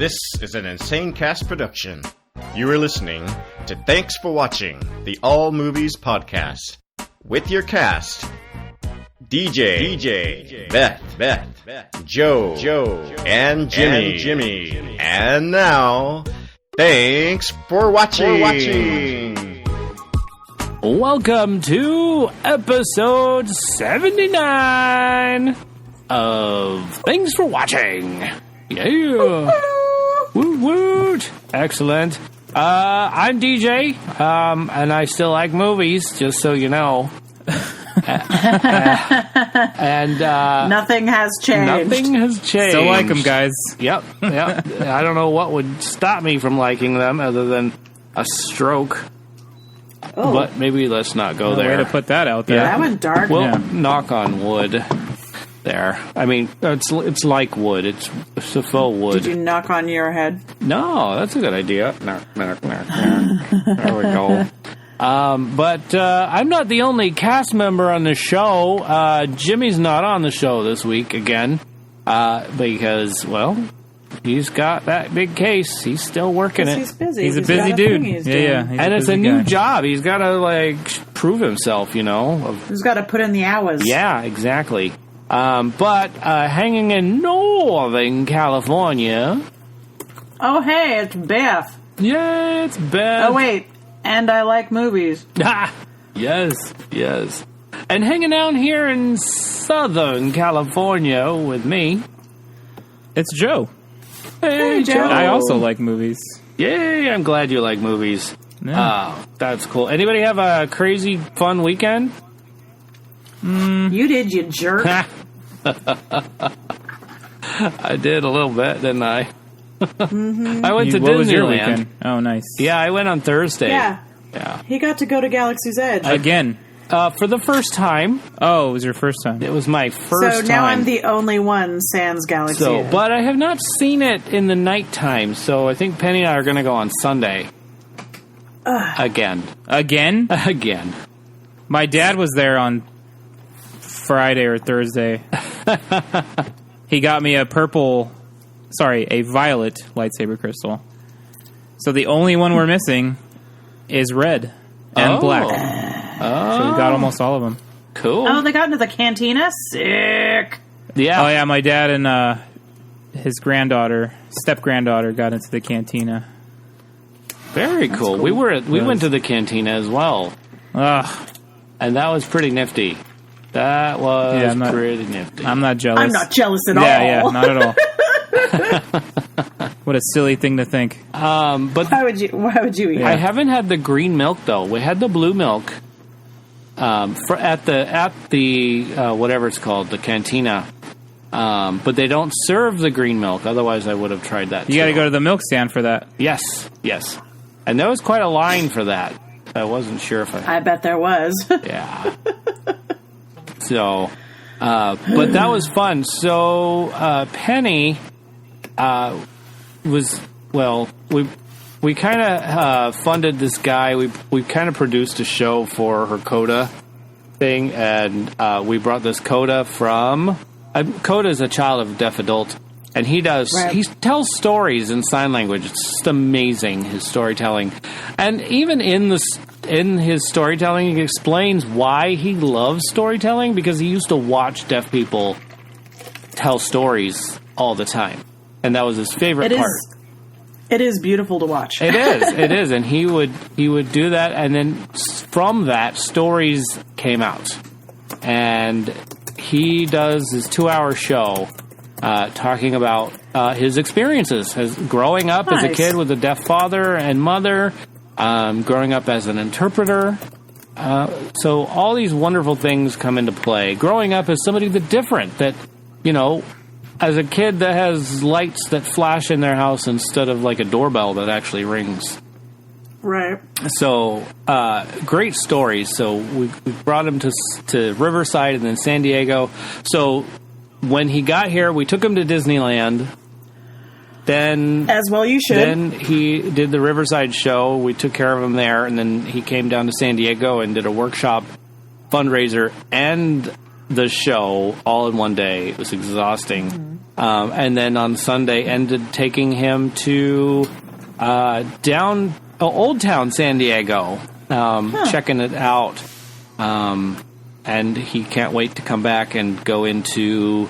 This is an Insane Cast production. You are listening to Thanks for Watching, the All Movies Podcast. With your cast, DJ, Beth, Joe, and Jimmy. And now, thanks for watching. Welcome to episode 79 of Thanks for Watching. Yeah. Woot woot. Excellent. I'm DJ, and I still like movies, just so you know. And nothing has changed. Still like them, guys. Yep. I don't know what would stop me from liking them other than a stroke. Oh. But maybe let's not go there. Way to put that out there. Yeah, that went dark. Well, knock on wood. There. I mean, it's like wood. It's a faux wood. Did you knock on your head? No, that's a good idea. There we go. But I'm not the only cast member on the show. Jimmy's not on the show this week again because, well, he's got that big case. He's still working it. He's busy. He's a busy dude. Yeah. And it's a new job. He's got to, prove himself, you know. He's got to put in the hours. Yeah, exactly. But hanging in Northern California. Oh, hey, it's Beth. Yeah, it's Beth. Oh, wait. And I like movies. Yes. And hanging out here in Southern California with me. It's Joe. Hey, Joe. I also like movies. Yay, I'm glad you like movies. Yeah. Oh, that's cool. Anybody have a crazy, fun weekend? You did, you jerk. I did a little bit, didn't I? Mm-hmm. I went to What was your Disneyland. weekend? Oh, nice. Yeah, I went on Thursday. Yeah. He got to go to Galaxy's Edge. Again. For the first time. Oh, it was your first time. It was my first time. So now I'm the only one sans Galaxy Edge. But I have not seen it in the nighttime, so I think Penny and I are going to go on Sunday. Again. Again? Again. My dad was there on Friday or Thursday. He got me a violet lightsaber crystal. So the only one we're missing is red and black. So we got almost all of them. Cool. Oh, they got into the cantina? Sick. Yeah. Oh, yeah, my dad and his step-granddaughter got into the cantina. Very cool. We went to the cantina as well. Ugh. And that was pretty nifty. That was pretty nifty. I'm not jealous. I'm not jealous at all. Yeah, not at all. What a silly thing to think. But Why would you eat? I haven't had the green milk though. We had the blue milk at the whatever it's called, the cantina. But they don't serve the green milk. Otherwise, I would have tried that. You got to go to the milk stand for that. Yes. And there was quite a line for that. I wasn't sure if I bet there was. Yeah. So, but that was fun. So, Penny we kind of funded this guy. We kind of produced a show for her Coda thing, and we brought this Coda from... Coda is a child of a deaf adult, and he tells stories in sign language. It's just amazing, his storytelling. And even in his storytelling, he explains why he loves storytelling, because he used to watch deaf people tell stories all the time. And that was his favorite part. It is beautiful to watch. It is. And he would do that, and then from that, stories came out. And he does his 2-hour show talking about his experiences as growing up as a kid with a deaf father and mother, growing up as an interpreter. So all these wonderful things come into play. Growing up as somebody that's different, that, you know, as a kid that has lights that flash in their house instead of like a doorbell that actually rings. Right. So, great stories. So we brought him to Riverside and then San Diego. So when he got here, we took him to Disneyland. Then, as well you should. Then he did the Riverside show. We took care of him there, and then he came down to San Diego and did a workshop, fundraiser, and the show all in one day. It was exhausting. And then on Sunday ended taking him to Old Town San Diego, checking it out. And he can't wait to come back and go to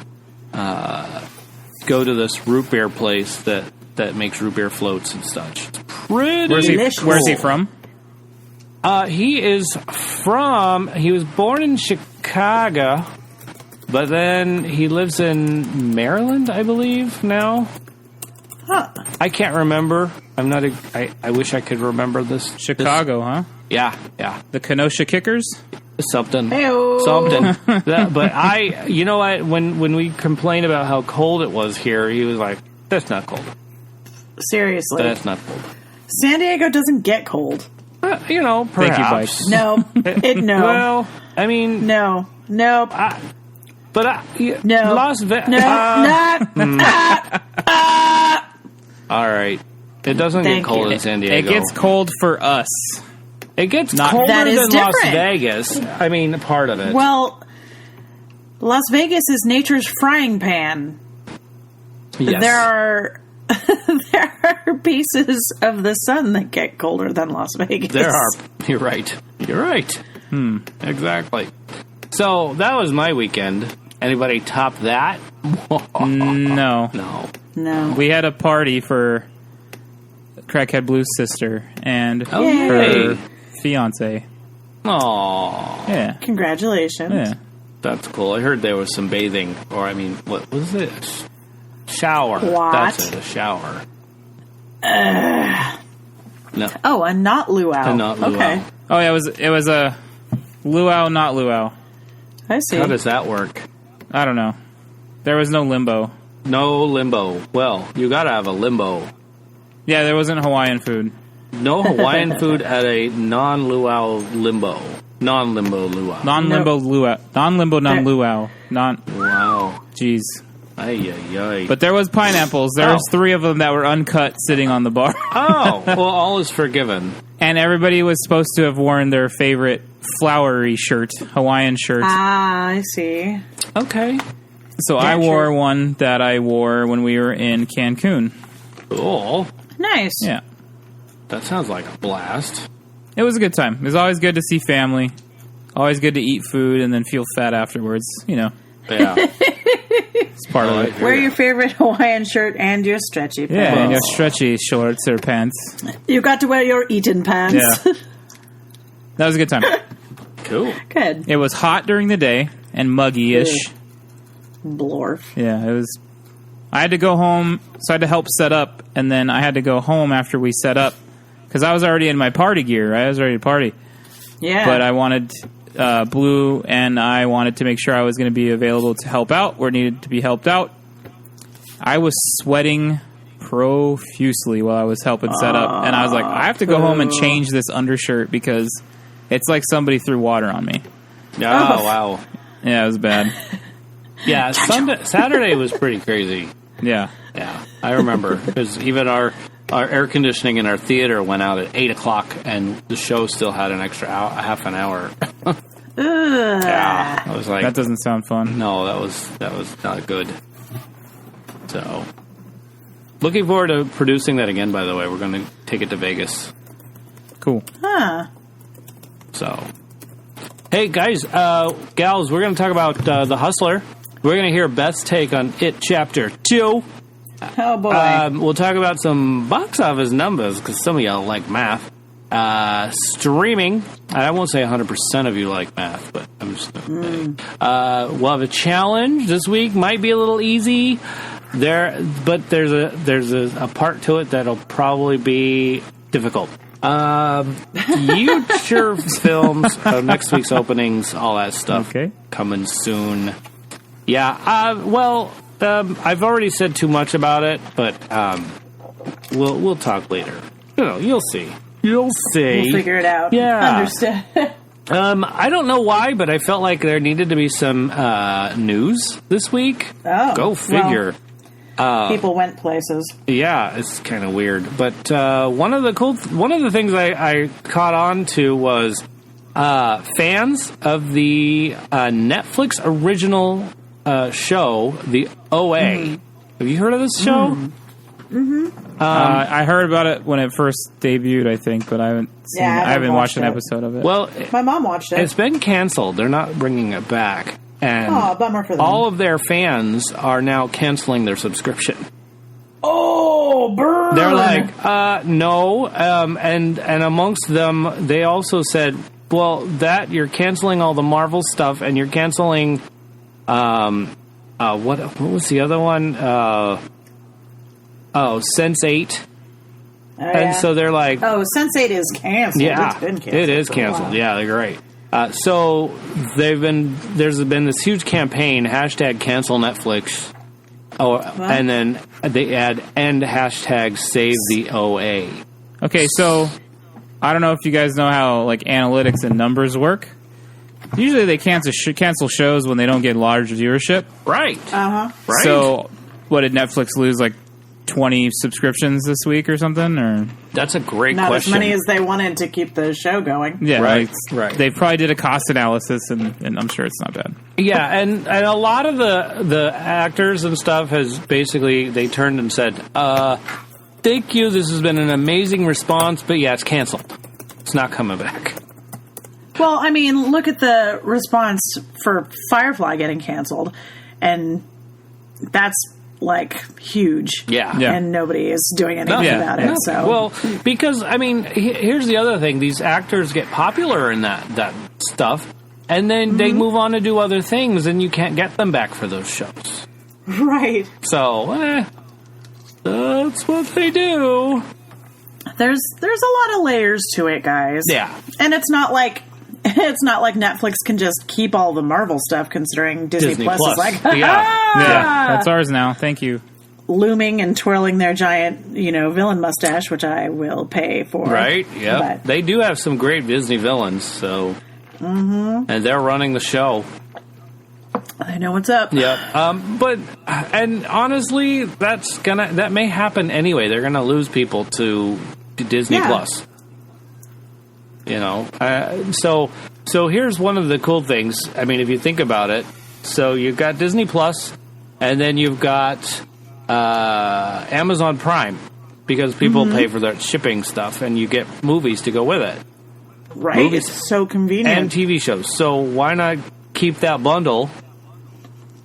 this root beer place that makes root beer floats and such. It's pretty Where's he from? He was born in Chicago, but then he lives in Maryland, I believe, now. Huh. I can't remember. I wish I could remember this. Chicago, huh? Yeah. The Kenosha Kickers? Something. Hey-o. Something. But you know what? When we complained about how cold it was here, he was like, that's not cold. Seriously. That's not cold. San Diego doesn't get cold. Perhaps. Thank you, Bike. No. No. Well, I mean... No. Nope. No. Las Vegas... All right. It doesn't Thank get cold you. in San Diego. It gets cold for us. It gets Not- colder That is than Las different. Vegas. I mean, part of it. Well, Las Vegas is nature's frying pan. yes. There are pieces of the sun that get colder than Las Vegas. There are. You're right. Exactly. So, that was my weekend. Anybody top that? No. No. We had a party for Crackhead Blue's sister and Yay. her fiance. Aww. Yeah. Congratulations. Yeah. That's cool. I heard there was some bathing. Or, I mean, what was it? Shower. What? That's it, a shower. No. Oh, a not luau. A not luau. Okay. Oh, yeah, it was a luau, not luau. I see. How does that work? I don't know. There was no limbo. No limbo. Well, you gotta have a limbo. Yeah, there wasn't Hawaiian food. No Hawaiian food at a non-luau limbo. Non-limbo luau. Non-limbo luau. Non-limbo non-luau. Wow. Jeez. Ay, ay, ay. But there was pineapples. There was 3 of them that were uncut sitting on the bar. Oh, well, all is forgiven. And everybody was supposed to have worn their favorite flowery shirt, Hawaiian shirt. Ah, I see. Okay. So I wore one that I wore when we were in Cancun. Cool. Nice. Yeah. That sounds like a blast. It was a good time. It was always good to see family. Always good to eat food and then feel fat afterwards. You know, Yeah. it's part of it. Wear your favorite Hawaiian shirt and your stretchy pants. Yeah, and your stretchy shorts or pants. You got to wear your Eton pants. Yeah. That was a good time. Cool. Good. It was hot during the day and muggy-ish. Blorf. Yeah, it was... I had to go home, so I had to help set up, and then I had to go home after we set up, because I was already in my party gear, right? I was ready to party. Yeah. But I wanted... Blue and I wanted to make sure I was going to be available to help out where needed to be helped out. I was sweating profusely while I was helping set up, and I was like, I have to go home and change this undershirt because it's like somebody threw water on me. Oh, wow. Yeah, it was bad. Yeah, Saturday was pretty crazy. Yeah. Yeah, I remember, because even our air conditioning in our theater went out at 8 o'clock, and the show still had an extra half an hour. Yeah, I was like, That doesn't sound fun. no, that was not good. So, looking forward to producing that again. By the way, we're going to take it to Vegas. Cool. Huh. So, hey guys, gals, we're going to talk about The Hustler. We're going to hear Beth's take on It Chapter 2. Oh, boy. We'll talk about some box office numbers, because some of y'all like math. Streaming. I won't say 100% of you like math, but I'm just going to say. We'll have a challenge this week. Might be a little easy. But there's a part to it that'll probably be difficult. Future films, next week's openings, all that stuff. Okay. Coming soon. Yeah, I've already said too much about it, but we'll talk later. You'll see. You'll see. We'll figure it out. Yeah. Understand. I don't know why, but I felt like there needed to be some news this week. Oh, Go figure. People went places. Yeah, it's kind of weird. But one of the things I caught on to was fans of the Netflix original show, the OA. Have you heard of this show? I heard about it when it first debuted, I think, but I haven't seen. Yeah, I haven't watched an it. episode of it. Well, My mom watched it. it's been canceled. They're not bringing it back. And Oh, bummer for them. all of their fans are now canceling their subscription. Oh, burn! They're like, no. And amongst them, they also said, well, that you're canceling all the Marvel stuff, and you're canceling, what was the other one? Sense8. Oh, And yeah. so they're like, Oh, Sense8 is canceled. yeah, It's been canceled. it is for a while. canceled. Yeah, they're great. So there's been this huge campaign, hashtag cancel Netflix. Oh, and then they add end hashtag save the OA. Okay, so I don't know if you guys know how like analytics and numbers work. Usually they cancel shows when they don't get large viewership. Right. Uh-huh. Right. So what did Netflix lose, like 20 subscriptions this week or something? Or That's a great Not question. as many as they wanted to keep the show going. yeah, Right, like, right. They probably did a cost analysis, and I'm sure it's not bad. Yeah, and a lot of the actors and stuff has basically, they turned and said, thank you, this has been an amazing response, but yeah, it's canceled. It's not coming back. Well, I mean, look at the response for Firefly getting canceled, and that's like huge. Yeah. Yeah. And nobody is doing anything Yeah. about it. No. So Well, because, I mean, here's the other thing. These actors get popular in that stuff, and then they move on to do other things, and you can't get them back for those shows. right. So, that's what they do. There's a lot of layers to it, guys. Yeah. And it's not like Netflix can just keep all the Marvel stuff, considering Disney Plus is like, Yeah. Yeah, that's ours now. Thank you. looming and twirling their giant, villain mustache, which I will pay for. Right? Yeah. But They do have some great Disney villains, so. And they're running the show. I know what's up. Yeah. And honestly, that may happen anyway. They're gonna lose people to Disney Yeah. Plus. So here's one of the cool things. I mean, if you think about it, so you've got Disney Plus, and then you've got Amazon Prime, because people pay for their shipping stuff, and you get movies to go with it, Right? Movies It's so convenient. and TV shows. So why not keep that bundle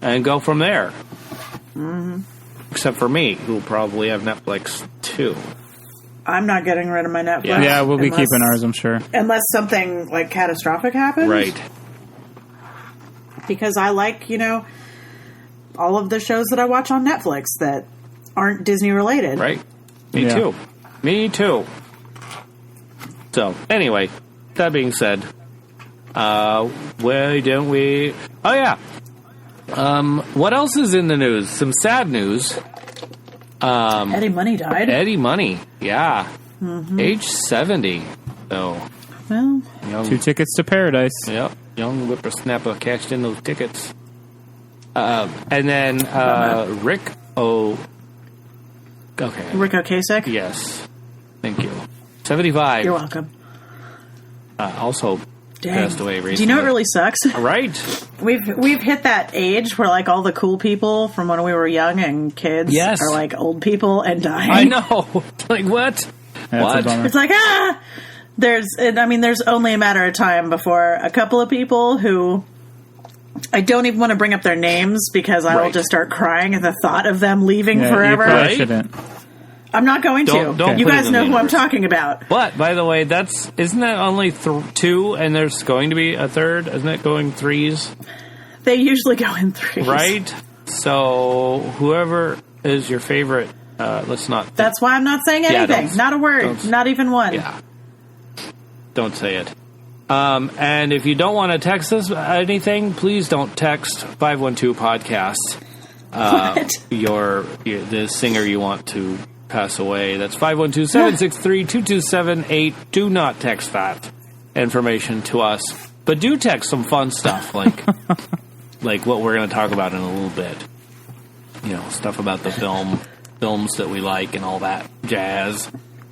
and go from there? Except for me, who probably have Netflix too. I'm not getting rid of my Netflix. Yeah, we'll be unless- keeping ours, I'm sure. Unless something like catastrophic happens. Right. Because I like, all of the shows that I watch on Netflix that aren't Disney related. Right. Me Yeah. too. Me too. So, anyway, that being said, why don't we... Oh, yeah. What else is in the news? Some sad news. Eddie Money died. Eddie Money. Yeah. Age 70. So, Well, young... 2 tickets to paradise. Yep, young whippersnapper cashed in those tickets. And then Rick O. Okay. Rick Ocasek. Yes. Thank you. 75. You're welcome. Also Dang. passed away recently. Do you know what really sucks? Right. We've hit that age where like all the cool people from when we were young and kids Yes. are like old people and dying. I know. Like, what? That's What? a bummer. It's like there's only a matter of time before a couple of people who I don't even want to bring up their names because I will Right. just start crying at the thought of them leaving Yeah, forever. You probably Right? shouldn't. I'm not going Don't to. You put it guys in know the who I'm universe. talking about. But, by the way, isn't that only 2 and there's going to be a third? Isn't it going 3s? They usually go in threes. Right? So, whoever is your favorite, let's not... That's why I'm not saying Yeah, anything. don't- Not a word. don't- Not even one. Yeah. Don't say it. And if you don't want to text us anything, please don't text 512-podcast. What? The singer you want to pass away. That's 512-763-2278. Do not text that information to us. But do text some fun stuff like what we're going to talk about in a little bit. Stuff about the films that we like and all that jazz.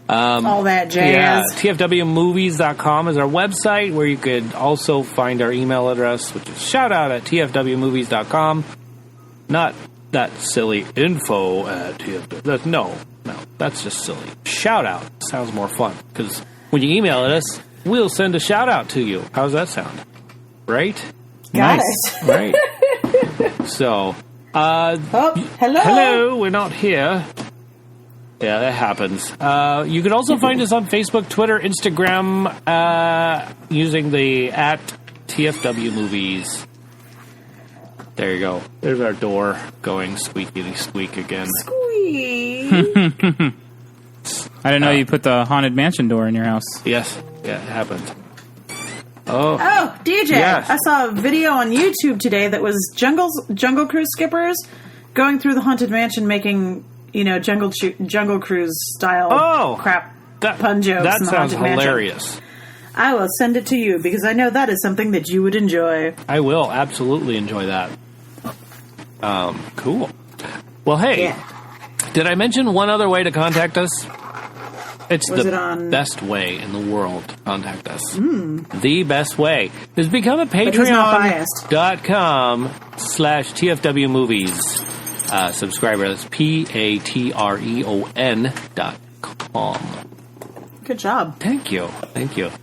All that Yeah, jazz. tfwmovies.com is our website where you could also find our email address, which is shoutout@tfwmovies.com. Not that silly info at TFW. No, that's just silly. Shout out sounds more fun because when you email us, we'll send a shout out to you. How's that sound? Right? Got Nice. it. Right. So, Hello. hello, we're not here. Yeah, that happens. You can also find us on Facebook, Twitter, Instagram, using the at TFW movies. There you go. There's our door going squeaky squeak again. Squeak. I didn't know you put the Haunted Mansion door in your house. Yes. Yeah, it happened. Oh. Oh, DJ, Yes. I saw a video on YouTube today that was Jungle Cruise skippers going through the Haunted Mansion making, Jungle Cruise style pun jokes That in the sounds Haunted hilarious. Mansion. I will send it to you because I know that is something that you would enjoy. I will absolutely enjoy that. Cool. Well, hey, did I mention one other way to contact us? It's best way in the world to contact us. The best way is become a patreon.com/TFW movies subscriber. That's patreon.com. Good job. Thank you.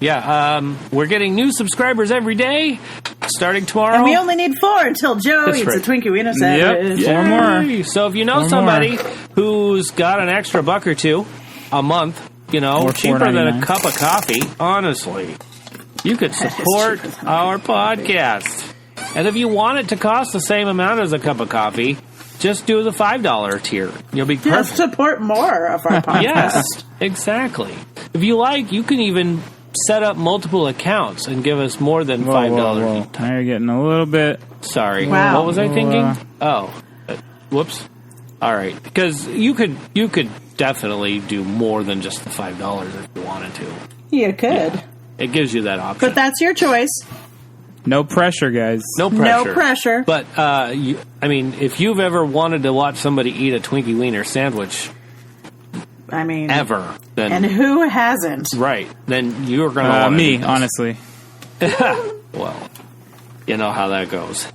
Yeah, we're getting new subscribers every day, starting tomorrow. And we only need 4 until Joe eats a Twinkie Wiener sandwich. Yep. 4 more. So if you know somebody who's got an extra $1 or $2 a month, Or cheaper than a $4.99. cup of coffee, honestly, you could support our podcast. And if you want it to cost the same amount as a cup of coffee, just do the $5 tier. You'll be perfect. Just support more of our podcast. Yes, exactly. If you like, you can even set up multiple accounts and give us more than $5 Whoa. each time. Now you're getting a little bit... Sorry. Wow. What was I thinking? Whoops. All right. Because you could definitely do more than just the $5 if you wanted to. You could. Yeah. It gives you that option. But that's your choice. No pressure, guys. No pressure. No pressure. But, if you've ever wanted to watch somebody eat a Twinkie Wiener sandwich ever, then... And who hasn't? Right. Then you're going to want me, honestly. Well, you know how that goes.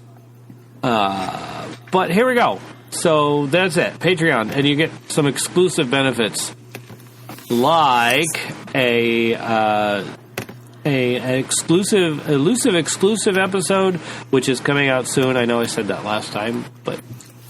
But here we go. So that's it. Patreon. And you get some exclusive benefits. Like elusive exclusive episode, which is coming out soon. I know I said that last time, but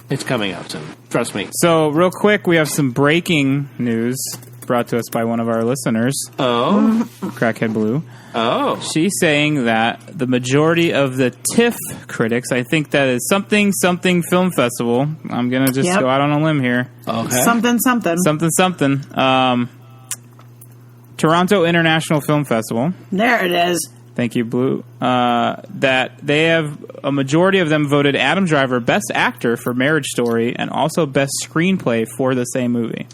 it's coming out soon. Trust me. So, real quick, we have some breaking news brought to us by one of our listeners. Oh. Crackhead Blue. Oh. She's saying that the majority of the TIFF critics, I think that is something film festival. I'm going to just go out on a limb here. Okay. Something. Toronto International Film Festival. There it is. Thank you, Blue. That they have a majority of them voted Adam Driver Best Actor for Marriage Story and also Best Screenplay for the same movie.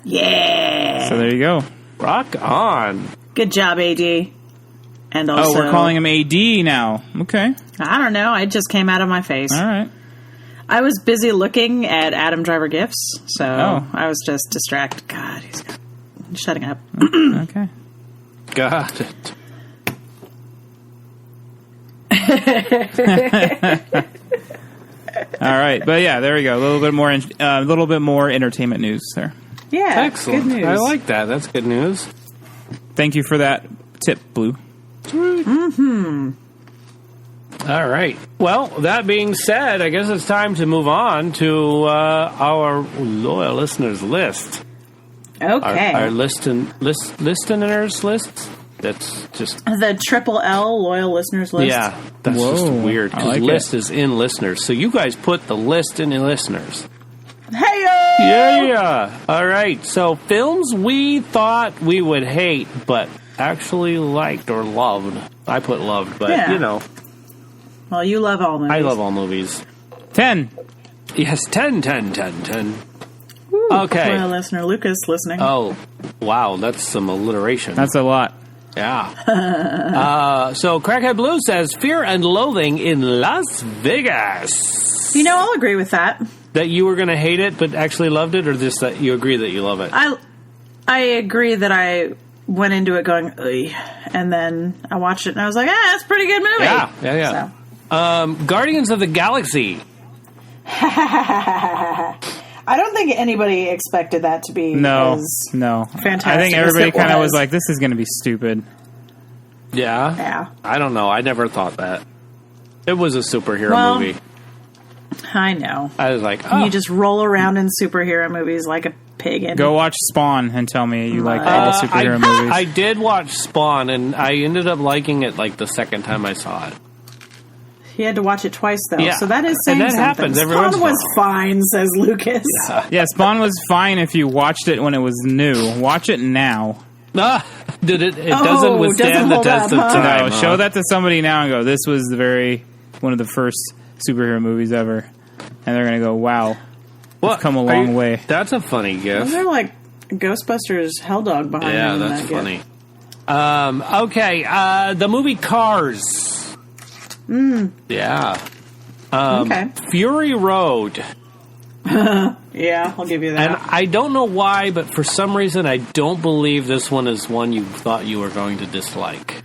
Yeah. So there you go. Rock on. Good job, AD. And also, we're calling him AD now. Okay. I don't know. It just came out of my face. All right. I was busy looking at Adam Driver gifts, so I was just distracted. God, he's shutting up. Okay. Got it. All right, but yeah, there we go. A little bit more entertainment news there. Yeah, excellent. Good news. I like that. That's good news. Thank you for that tip, Blue. Mm-hmm. All right. Well, that being said, I guess it's time to move on to our loyal listeners list. Okay. Our listeners lists. That's just the Triple L loyal listeners list. Yeah, that's just weird because like list is in listeners. So you guys put the list in the listeners. Hey. Yeah. All right. So films we thought we would hate, but actually liked or loved. I put loved, but Well, you love all movies. I love all movies. 10. Yes, 10. Woo, okay. Loyal listener Lucas listening. Oh, wow. That's some alliteration. That's a lot. Yeah. So Crackhead Blue says Fear and Loathing in Las Vegas. I'll agree with that. That you were going to hate it, but actually loved it, or just that you agree that you love it? I agree that I went into it going, ugh, and then I watched it and I was like, it's a pretty good movie. Yeah. So. Guardians of the Galaxy. I don't think anybody expected that to be No. fantastic. I think everybody kind of was like, this is going to be stupid. Yeah? I don't know. I never thought that. It was a superhero movie. I know. I was like, oh. You just roll around in superhero movies like a pig. And Go watch Spawn and tell me you like all the superhero movies. I did watch Spawn, and I ended up liking it like the second time I saw it. You had to watch it twice, though. Yeah. So that is saying And that something. happens every once Spawn in a was fine, says Lucas. Yeah, Spawn was fine if you watched it when it was new. Watch it now. Did it? It doesn't withstand the hold test up, of huh? time. No, show that to somebody now and go, this was one of the first superhero movies ever. And they're going to go, wow, we've come a long way. That's a funny Was gift. there like Ghostbusters Hell Dog behind Yeah, them in that's that gift? funny. Okay, the movie Cars. Yeah. Okay. Fury Road. Yeah, I'll give you that. And I don't know why, but for some reason, I don't believe this one is one you thought you were going to dislike.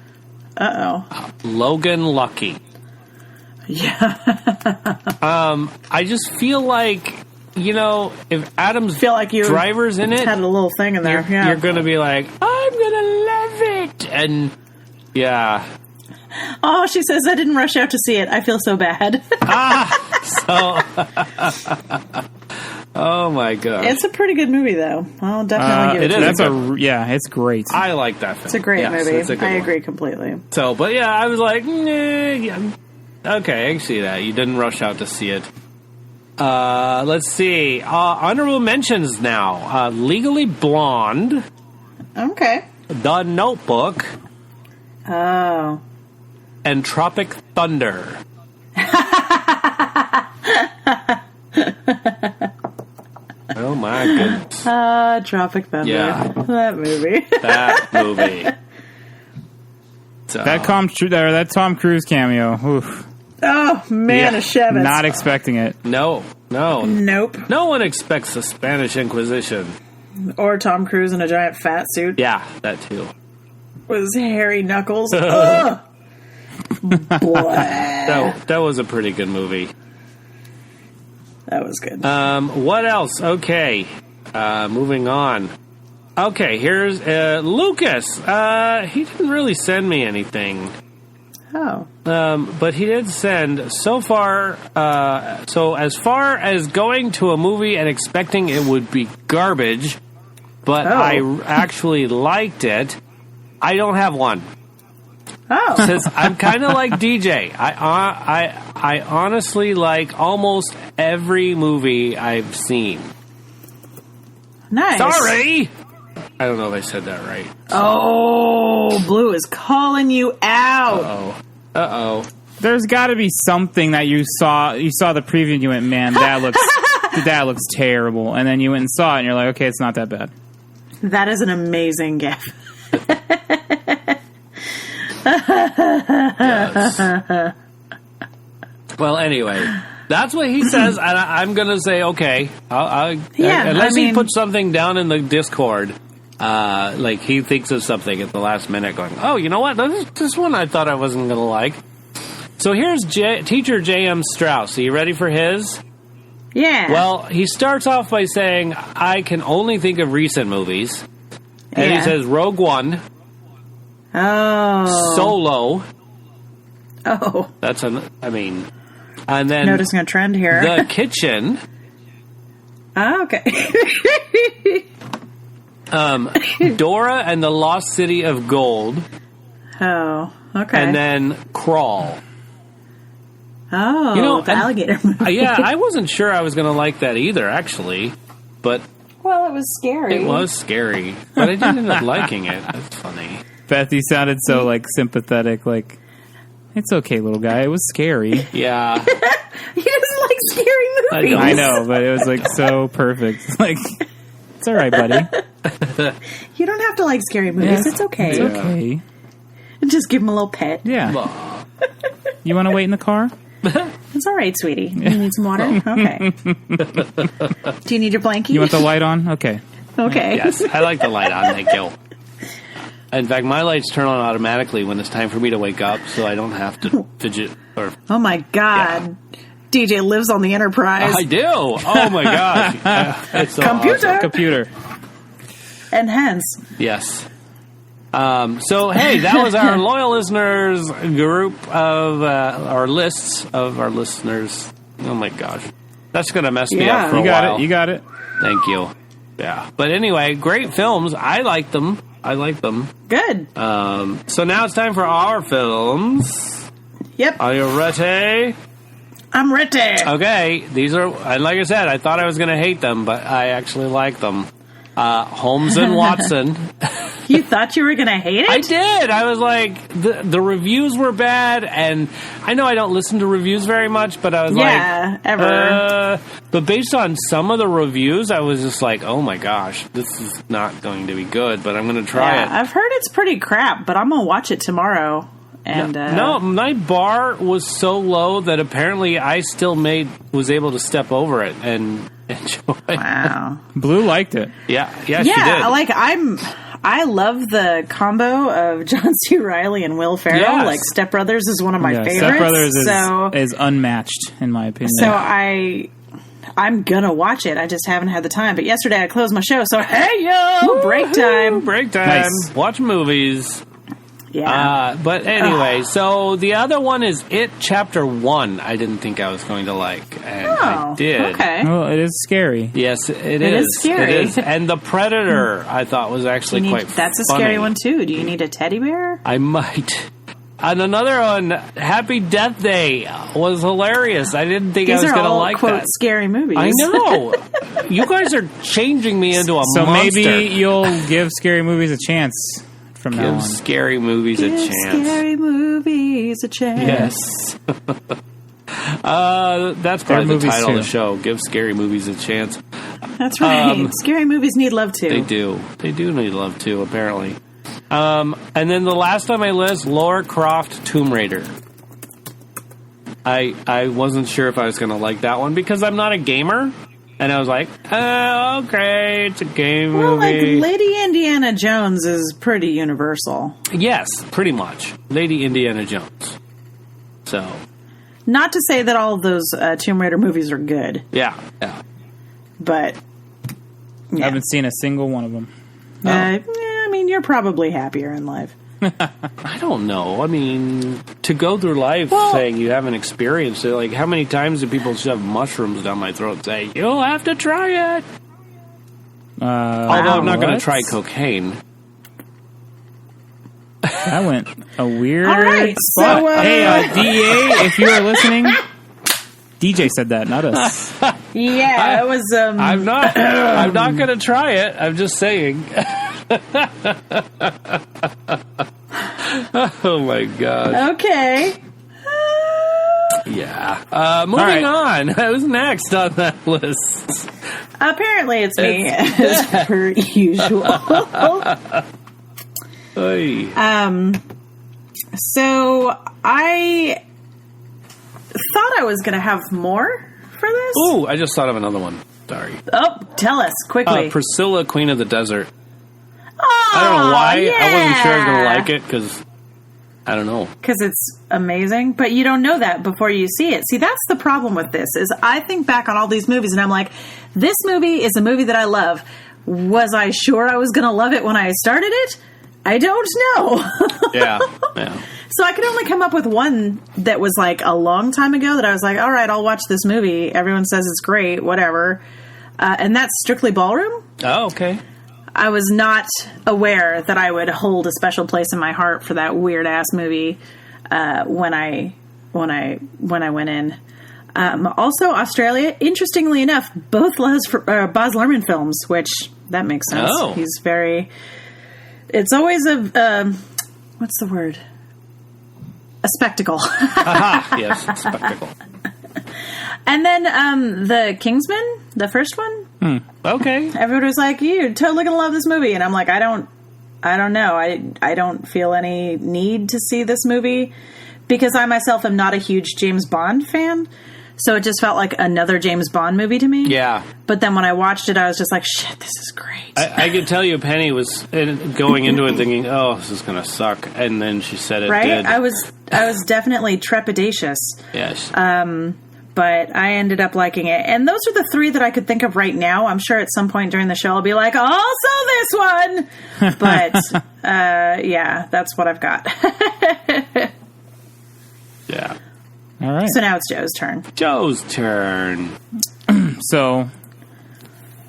Uh-oh. Logan Lucky. Yeah. I just feel like, if Adam's Driver's in it, had a little thing in there. you're going to be like, I'm going to love it. And, yeah. Oh, she says, I didn't rush out to see it. I feel so bad. Oh, my God. It's a pretty good movie, though. I'll definitely give it to you. It's great. I like that film. It's a great movie. It's a good I one. agree completely. So, but yeah, I was like, nah, yeah. Okay, I can see that. You didn't rush out to see it. Let's see. Honorable mentions now. Legally Blonde. Okay. The Notebook. Oh. And Tropic Thunder. Oh my goodness. Tropic Thunder. Yeah. That movie. That movie. So. That Tom Cruise cameo. Oof. Oh, man, a Chevette. Not expecting it. No. Nope. No one expects the Spanish Inquisition. Or Tom Cruise in a giant fat suit. Yeah, that too. With his hairy knuckles. Ugh. That was a pretty good movie. That was good. What else? Okay. Moving on. Okay, here's Lucas. He didn't really send me anything. Oh. But he did send so far. So as far as going to a movie and expecting it would be garbage, but I actually liked it. I don't have one. Oh. Since I'm kind of like DJ. I honestly like almost every movie I've seen. Nice. Sorry. I don't know if I said that right. Oh, Blue is calling you out. Uh-oh. There's got to be something that you saw. You saw the preview and you went, man, that looks terrible. And then you went and saw it and you're like, okay, it's not that bad. That is an amazing gif. Yes. Well, anyway, that's what he says, and I'm going to say, okay. Unless he puts something down in the Discord, like he thinks of something at the last minute going, oh, you know what? This one I thought I wasn't going to like. So here's teacher J.M. Strauss. Are you ready for his? Yeah. Well, he starts off by saying, I can only think of recent movies. And he says Rogue One. Oh. Solo. Oh. And then noticing a trend here. The Kitchen. Oh, okay. Dora and the Lost City of Gold. Oh, okay. And then Crawl. Oh, the alligator movie. Yeah, I wasn't sure I was going to like that either, actually. But well, it was scary. it was scary. But I did end up liking it. That's funny. Beth, you sounded so sympathetic. Like, it's okay, little guy. It was scary. Yeah. He doesn't like scary movies. I know, but it was so perfect. Like, it's all right, buddy. You don't have to like scary movies. It's okay. It's okay. Just give him a little pet. Yeah. You want to wait in the car? It's all right, sweetie. You need some water? Okay. Do you need your blankie? You want the light on? Okay. Okay. Yes, I like the light on. Thank you. In fact, my lights turn on automatically when it's time for me to wake up, so I don't have to fidget. Oh my God. DJ lives on the Enterprise. I do. Oh my gosh. It's so Computer. awesome. Computer. And hence. Yes. So, hey, that was our loyal listeners group of our lists of our listeners. Oh, my gosh. That's going to mess me up for a while. You got it. Thank you. Yeah. But anyway, great films. I like them. Good. So now it's time for our films. Yep. Are you ready? I'm ready. Okay. These are, like I said, I thought I was going to hate them, but I actually like them. Holmes and Watson. You thought you were going to hate it? I did. I was like, the reviews were bad, and I know I don't listen to reviews very much, but I was ever. But based on some of the reviews, I was just like, oh my gosh, this is not going to be good, but I'm going to try it. I've heard it's pretty crap, but I'm going to watch it tomorrow. And no, my bar was so low that apparently I still was able to step over it and enjoy it. Wow. Blue liked it. Yeah, she did. I love the combo of John C. Reilly and Will Ferrell. Yes. Like Step Brothers is one of my favorites. Step Brothers is unmatched in my opinion. So I'm gonna watch it. I just haven't had the time. But yesterday I closed my show, so hey yo, break time. Nice. Watch movies. Yeah. But anyway, so the other one is It Chapter 1. I didn't think I was going to like, and I did. Okay. Well, it is scary. Yes, it is scary. It is. And The Predator, I thought, was actually quite That's a funny. scary one, too. Do you need a teddy bear? I might. And another one, Happy Death Day, was hilarious. I didn't think I was going to like quote, that. Scary movies. I know. You guys are changing me into a monster. So maybe you'll give scary movies a chance. Give scary movies a chance. Scary movies a chance. Yes. That's probably the title of the show. Give scary movies a chance. That's right. Scary movies need love too. They do. They do need love too, apparently. And then the last on my list, Lara Croft Tomb Raider. I wasn't sure if I was going to like that one because I'm not a gamer. And I was like, oh, okay, it's a game movie. Well, like, Lady Indiana Jones is pretty universal. Yes, pretty much. Lady Indiana Jones. So. Not to say that all of those Tomb Raider movies are good. Yeah. But, I haven't seen a single one of them. I mean, you're probably happier in life. I don't know. I mean, to go through life saying you haven't experienced it, like how many times do people shove mushrooms down my throat and say, you'll have to try it? Although I'm not going to try cocaine. That went a weird spot. So, hey, DEA, if you are listening, DJ said that, not us. Yeah, it was... I'm not going to try it. I'm just saying... Oh my god. Okay. Yeah. Moving on. Who's next on that list? Apparently it's me, as per usual. Hey. So I thought I was going to have more for this. Ooh, I just thought of another one. Sorry. Oh, tell us quickly. Priscilla, Queen of the Desert. Oh, I don't know why. yeah. I wasn't sure I was going to like it because I don't know. Because it's amazing, but you don't know that before you see it. See, that's the problem with this, is I think back on all these movies and I'm like, this movie is a movie that I love. Was I sure I was going to love it when I started it? I don't know. Yeah. So I could only come up with one that was like a long time ago that I was like, all right, I'll watch this movie. Everyone says it's great, whatever. And that's Strictly Ballroom. Oh, okay. I was not aware that I would hold a special place in my heart for that weird ass movie when I went in. Also, Australia. Interestingly enough, both Baz Luhrmann films, which that makes sense. Oh. He's very. It's always a what's the word? A spectacle. Aha, yes, spectacle. And then the Kingsman, the first one. Okay. Everyone was like, "You're totally gonna love this movie," and I'm like, I don't know. I don't feel any need to see this movie because I myself am not a huge James Bond fan. So it just felt like another James Bond movie to me. Yeah. But then when I watched it, I was just like, shit, this is great. I could tell you Penny was going into it thinking, oh, this is going to suck. And then she said it did. I was definitely trepidatious. Yes. but I ended up liking it. And those are the three that I could think of right now. I'm sure at some point during the show I'll be like, also this one. But yeah, that's what I've got. Yeah. All right. So now it's Joe's turn. Joe's turn. So,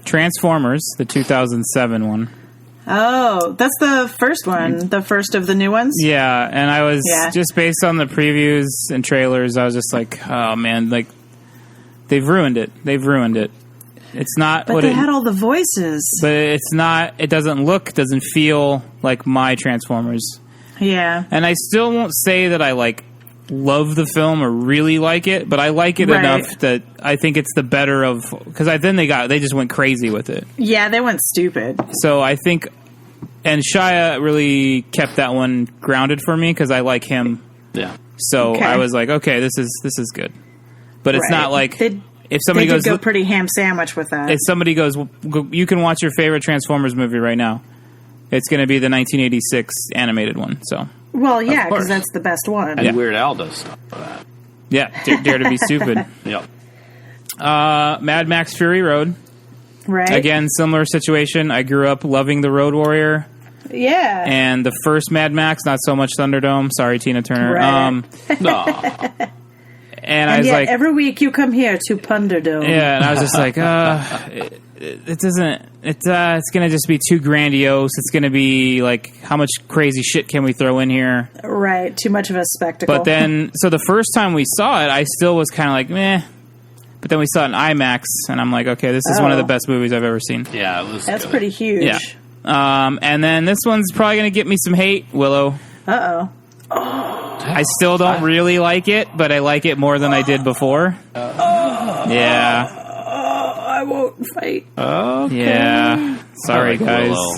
Transformers, the 2007 one. Oh, that's the first one. The first of the new ones? Yeah, and I was Yeah. just based on the previews and trailers, I was just like, oh man, like they've ruined it. They've ruined it. It's not But what they it, had all the voices. but it's not. It doesn't look, doesn't feel like my Transformers. Yeah. And I still won't say that I like love the film or really like it, but I like it Right. enough that I think it's the better of, because then they just went crazy with it. Yeah, they went stupid. So I think, and Shia really kept that one grounded for me because I like him. Yeah. So Okay. I was like, okay, this is good. But it's Right. not like They- if somebody They goes, did go pretty ham sandwich with that. if somebody goes, well, you can watch your favorite Transformers movie right now. It's going to be the 1986 animated one. So Well, yeah, course. because that's the best one. And Yeah. Weird Al does stuff for that. yeah, Dare to Be Stupid. Yep. Mad Max Fury Road. Right? Again, similar situation. I grew up loving the Road Warrior. Yeah. And the first Mad Max, not so much Thunderdome. Sorry, Tina Turner. Right. No. And I And was yet, like, every week you come here to Punderdome. yeah, and I was just like, it doesn't. It's going to just be too grandiose. It's going to be like, how much crazy shit can we throw in here? Right. Too much of a spectacle. But then, so the first time we saw it, I still was kind of like, meh. But then we saw it in IMAX, and I'm like, okay, this is one of the best movies I've ever seen. Yeah, it was That's good. pretty huge. Yeah. And then this one's probably going to get me some hate, Willow. Uh-oh. I still don't really like it, but I like it more than I did before. Yeah. I won't fight. Okay. Yeah. Sorry, I like guys. Willow.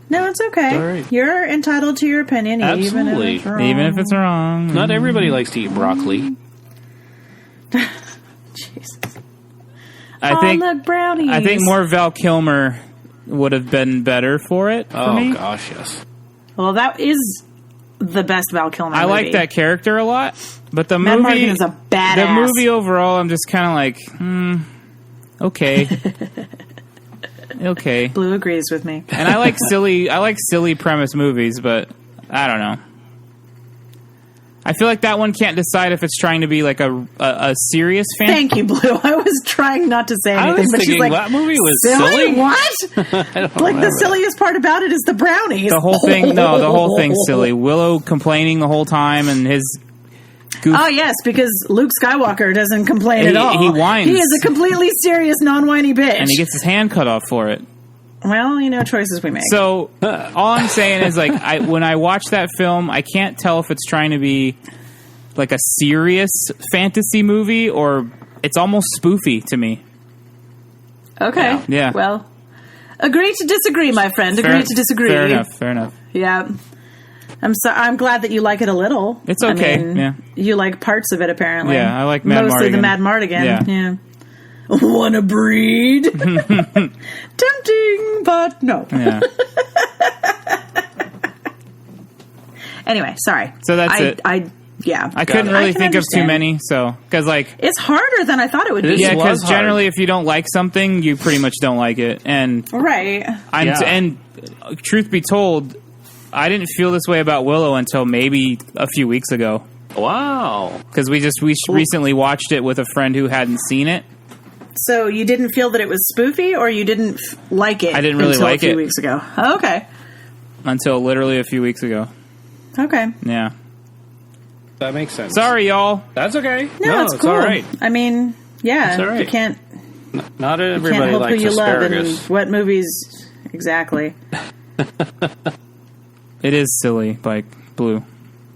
No, it's okay. All right. You're entitled to your opinion, Absolutely. even if it's wrong. Even if it's wrong. Not everybody likes to eat broccoli. Jesus. I think look, brownies. I think more Val Kilmer would have been better for it for Oh, me. gosh, yes. Well, that is the best Val Kilmer I like movie. that character a lot, but the Matt movie Morgan is a badass. The movie overall, I'm just kind of like, okay, okay. Blue agrees with me. And I like silly premise movies, but I don't know. I feel like that one can't decide if it's trying to be like a serious fan. Thank you, Blue. I was trying not to say I anything, was but she's thinking like, that movie was silly? silly. What? I don't Like, the remember. silliest part about it is the brownies. The whole thing, no, the whole thing's silly. Willow complaining the whole time, and his goof. Oh, yes, because Luke Skywalker doesn't complain at all. He whines. He is a completely serious, non-whiny bitch. And he gets his hand cut off for it. Well, choices we make. So all I'm saying is, like, when I watch that film, I can't tell if it's trying to be like a serious fantasy movie or it's almost spoofy to me. Okay. Yeah. Well, agree to disagree, my friend. Agree to disagree. Fair enough. Fair enough. Yeah. I'm glad that you like it a little. It's okay, I mean, yeah. You like parts of it, apparently. Yeah, I like Mad Mostly the Mardigan. Mad Mardigan. Yeah. Wanna breed? Tempting, but no. Yeah. Anyway, sorry. So that's it. I couldn't really can think of too understand. many, so because like It's harder than I thought it would be. This yeah, was because hard. generally if you don't like something, you pretty much don't like it, and Right. and truth be told, I didn't feel this way about Willow until maybe a few weeks ago. Wow. Because we recently watched it with a friend who hadn't seen it. So you didn't feel that it was spoofy, or you didn't like it? I didn't really until like a few it. weeks ago. Okay. Until literally a few weeks ago. Okay. Yeah. That makes sense. Sorry, y'all. That's okay. No, it's cool. all right. I mean, yeah, It's all right. you can't Not can't everybody help who likes you love and asparagus. what movies exactly. It is silly, like Blue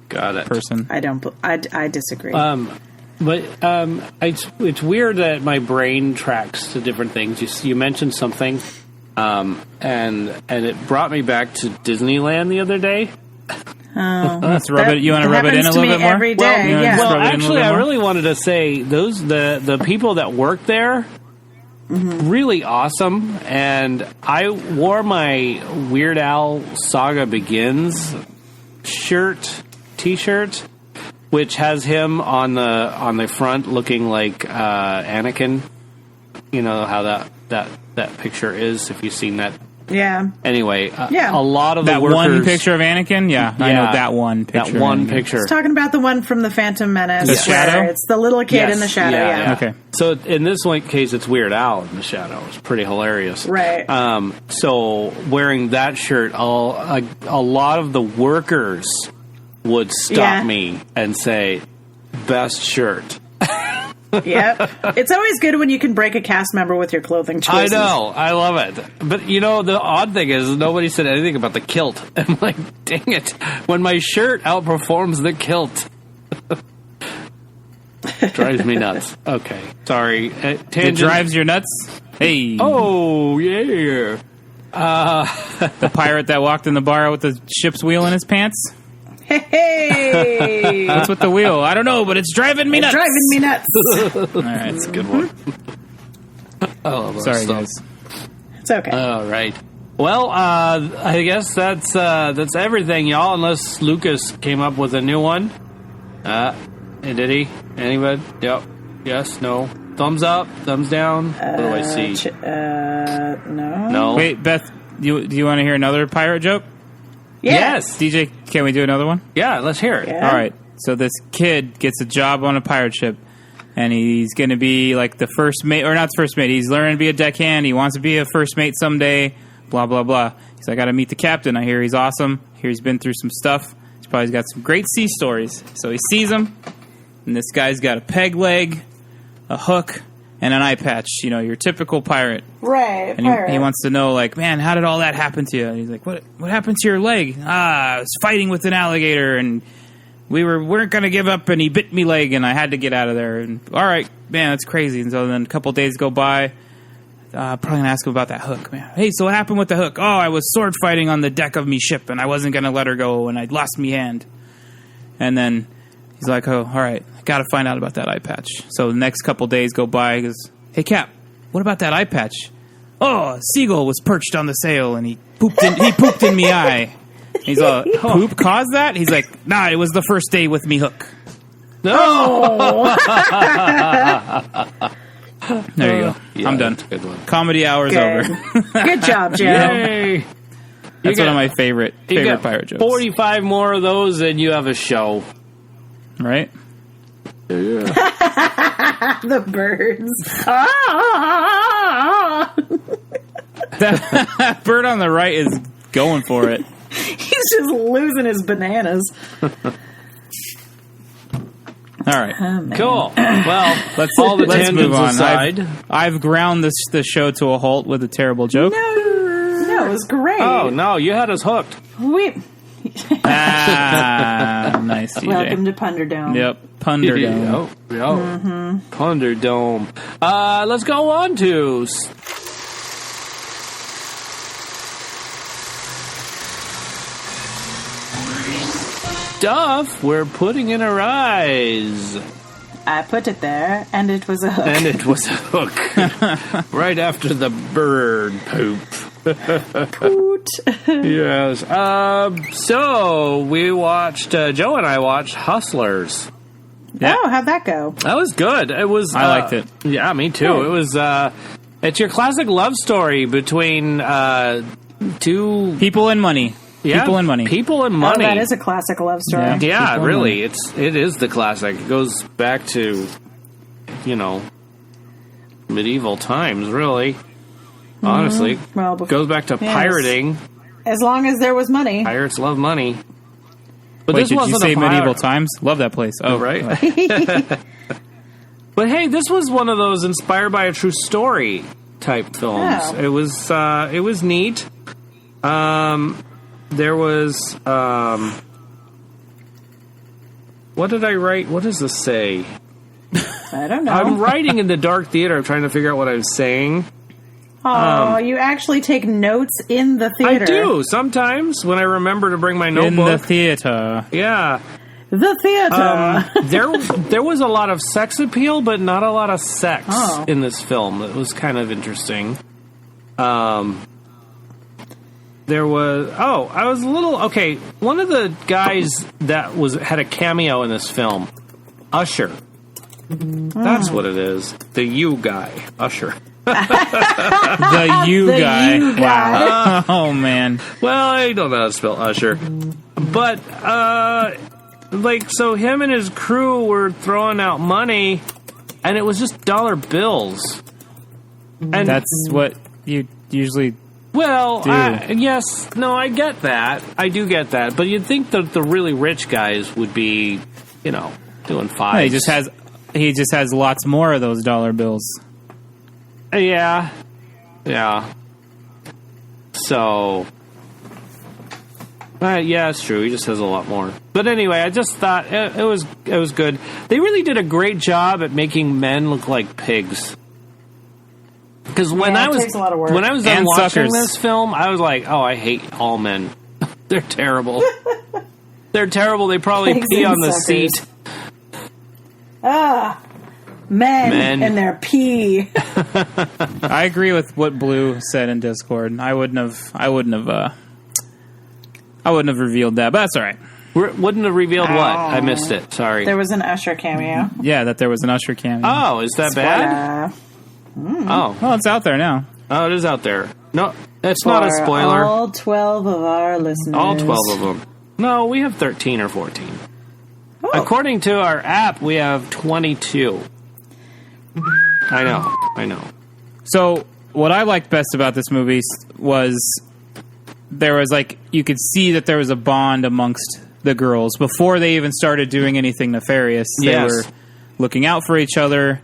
Got it. person. I disagree. But it's weird that my brain tracks to different things. You mentioned something, and it brought me back to Disneyland the other day. Let's rub it. You want to rub it in a little bit more? every day. Well, yeah. Just Well, rub it in a actually, little I more? really wanted to say the people that work there really awesome, and I wore my Weird Al Saga Begins T-shirt, which has him on the front looking like Anakin. You know how that picture is, if you've seen that. Yeah. Anyway, Yeah. a lot of That the workers... one picture of Anakin? Yeah, I know that one picture. That one of Anakin. picture. It's talking about the one from the Phantom Menace. The shadow? It's the little kid Yes. in the shadow, Yeah, yeah. yeah. Okay. So in this one case, it's Weird Al in the shadow. It's pretty hilarious. Right. So wearing that shirt, a lot of the workers would stop me and say, "Best shirt." Yep. It's always good when you can break a cast member with your clothing choices. I know. I love it. But, you know, the odd thing is nobody said anything about the kilt. I'm like, dang it. When my shirt outperforms the kilt. Drives me nuts. Okay. Sorry. It Tangent. drives your nuts? Hey. Oh, yeah. The pirate that walked in the bar with the ship's wheel in his pants? Hey! What's with the wheel? I don't know, but it's driving me nuts. Driving me nuts. All right. That's a good one. Oh, Sorry, guys. It's okay. All right. Well, I guess that's everything, y'all. Unless Lucas came up with a new one. Did he? Anybody? Yep. Yes. No. Thumbs up. Thumbs down. What do I see? No. No. Wait, Beth, do you want to hear another pirate joke? Yes. DJ, can we do another one? Yeah. Let's hear it. Yeah. All right. So this kid gets a job on a pirate ship, and he's going to be like the first mate, or not first mate. He's learning to be a deckhand. He wants to be a first mate someday. Blah blah blah. He's like, I got to meet the captain. I hear he's awesome. I hear he's been through some stuff. He's probably got some great sea stories. So he sees him, and this guy's got a peg leg, a hook, and an eye patch. You know, your typical pirate. Right. And he wants to know, like, man, how did all that happen to you? And he's like, what happened to your leg? I was fighting with an alligator, and we weren't going to give up, and he bit me leg, and I had to get out of there. And all right, man, that's crazy. And so then a couple days go by. Probably going to ask him about that hook, man. Hey, so what happened with the hook? Oh, I was sword fighting on the deck of me ship, and I wasn't going to let her go, and I'd lost me hand. And then he's like, oh, all right, I got to find out about that eye patch. So the next couple days go by. He goes, hey, Cap, what about that eye patch? Oh, a seagull was perched on the sail, and he pooped in me eye. He's all, poop caused that? He's like, nah, it was the first day with me hook. Oh. There you go. Yeah, I'm done. that's a good one. Comedy hour's Good. over. Good job, Joe. Yay. That's one of my favorite You got pirate jokes. 45 more of those, and you have a show. Right? The birds. That bird on the right is going for it. He's just losing his bananas. All right. Oh, man. Cool. Well, Let's tangents move on. aside. I've ground the show to a halt with a terrible joke. No, it was great. Oh, no, you had us hooked. Nice, DJ. Welcome to Punderdome. Yep, Punderdome. Punderdome. Let's go on to stuff we're putting in our eyes. I put it there, and it was a hook. And it was a hook. Right after the bird poop. Poot. Yes. So we watched, Joe and I watched Hustlers. Yeah. Oh, how'd that go? That was good. It was. I liked it. Yeah, me too. Good. It was. It's your classic love story between two People and money. People and money. People and Oh, money. that is a classic love story. Yeah. Yeah, People and really. money. It is the classic. It goes back to, medieval times, really. Honestly. Well, Goes back to Yes. pirating. as long as there was money. Pirates love money. But Wait, this did you wasn't say a pirate. medieval times? Love that place. Oh, Right. But hey, this was one of those inspired by a true story type films. Oh. It was neat. There was what did I write? What does this say? I don't know. I'm writing in the dark theater. I'm trying to figure out what I'm saying. Oh, you actually take notes in the theater. I do sometimes when I remember to bring my in notebook. the theater. Yeah. The theater. There was a lot of sex appeal, but not a lot of sex Oh. in this film. It was kind of interesting. there was. Oh, I was a little okay. One of the guys that had a cameo in this film, Usher. That's what it is. The U guy, Usher. The U guy. You guy. Wow. Oh man. Well, I don't know how to spell Usher, but so him and his crew were throwing out money, and it was just dollar bills. And That's what you usually. well, do. yes, no, I get that. I do get that, but you'd think that the really rich guys would be, doing fives. He just has lots more of those dollar bills. Yeah. So, yeah, it's true. He just has a lot more. But anyway, I just thought it was good. They really did a great job at making men look like pigs. Because when I was takes a lot of work. when I was done And watching suckers. this film, I was like, oh, I hate all men. They're terrible. They're terrible. They probably Pigs pee and on the suckers. seat. Men and their pee. I agree with what Blue said in Discord. I wouldn't have revealed that, but that's all right. Wouldn't have revealed what? I missed it. Sorry. There was an Usher cameo. Yeah, that there was an Usher cameo. Oh, is that bad? Oh. Well, it's out there now. Oh, it is out there. No, it's not a spoiler. All 12 of our listeners. All 12 of them. No, we have 13 or 14. Oh. According to our app, we have 22. I know. So, what I liked best about this movie was there was you could see that there was a bond amongst the girls before they even started doing anything nefarious. They Yes. were looking out for each other,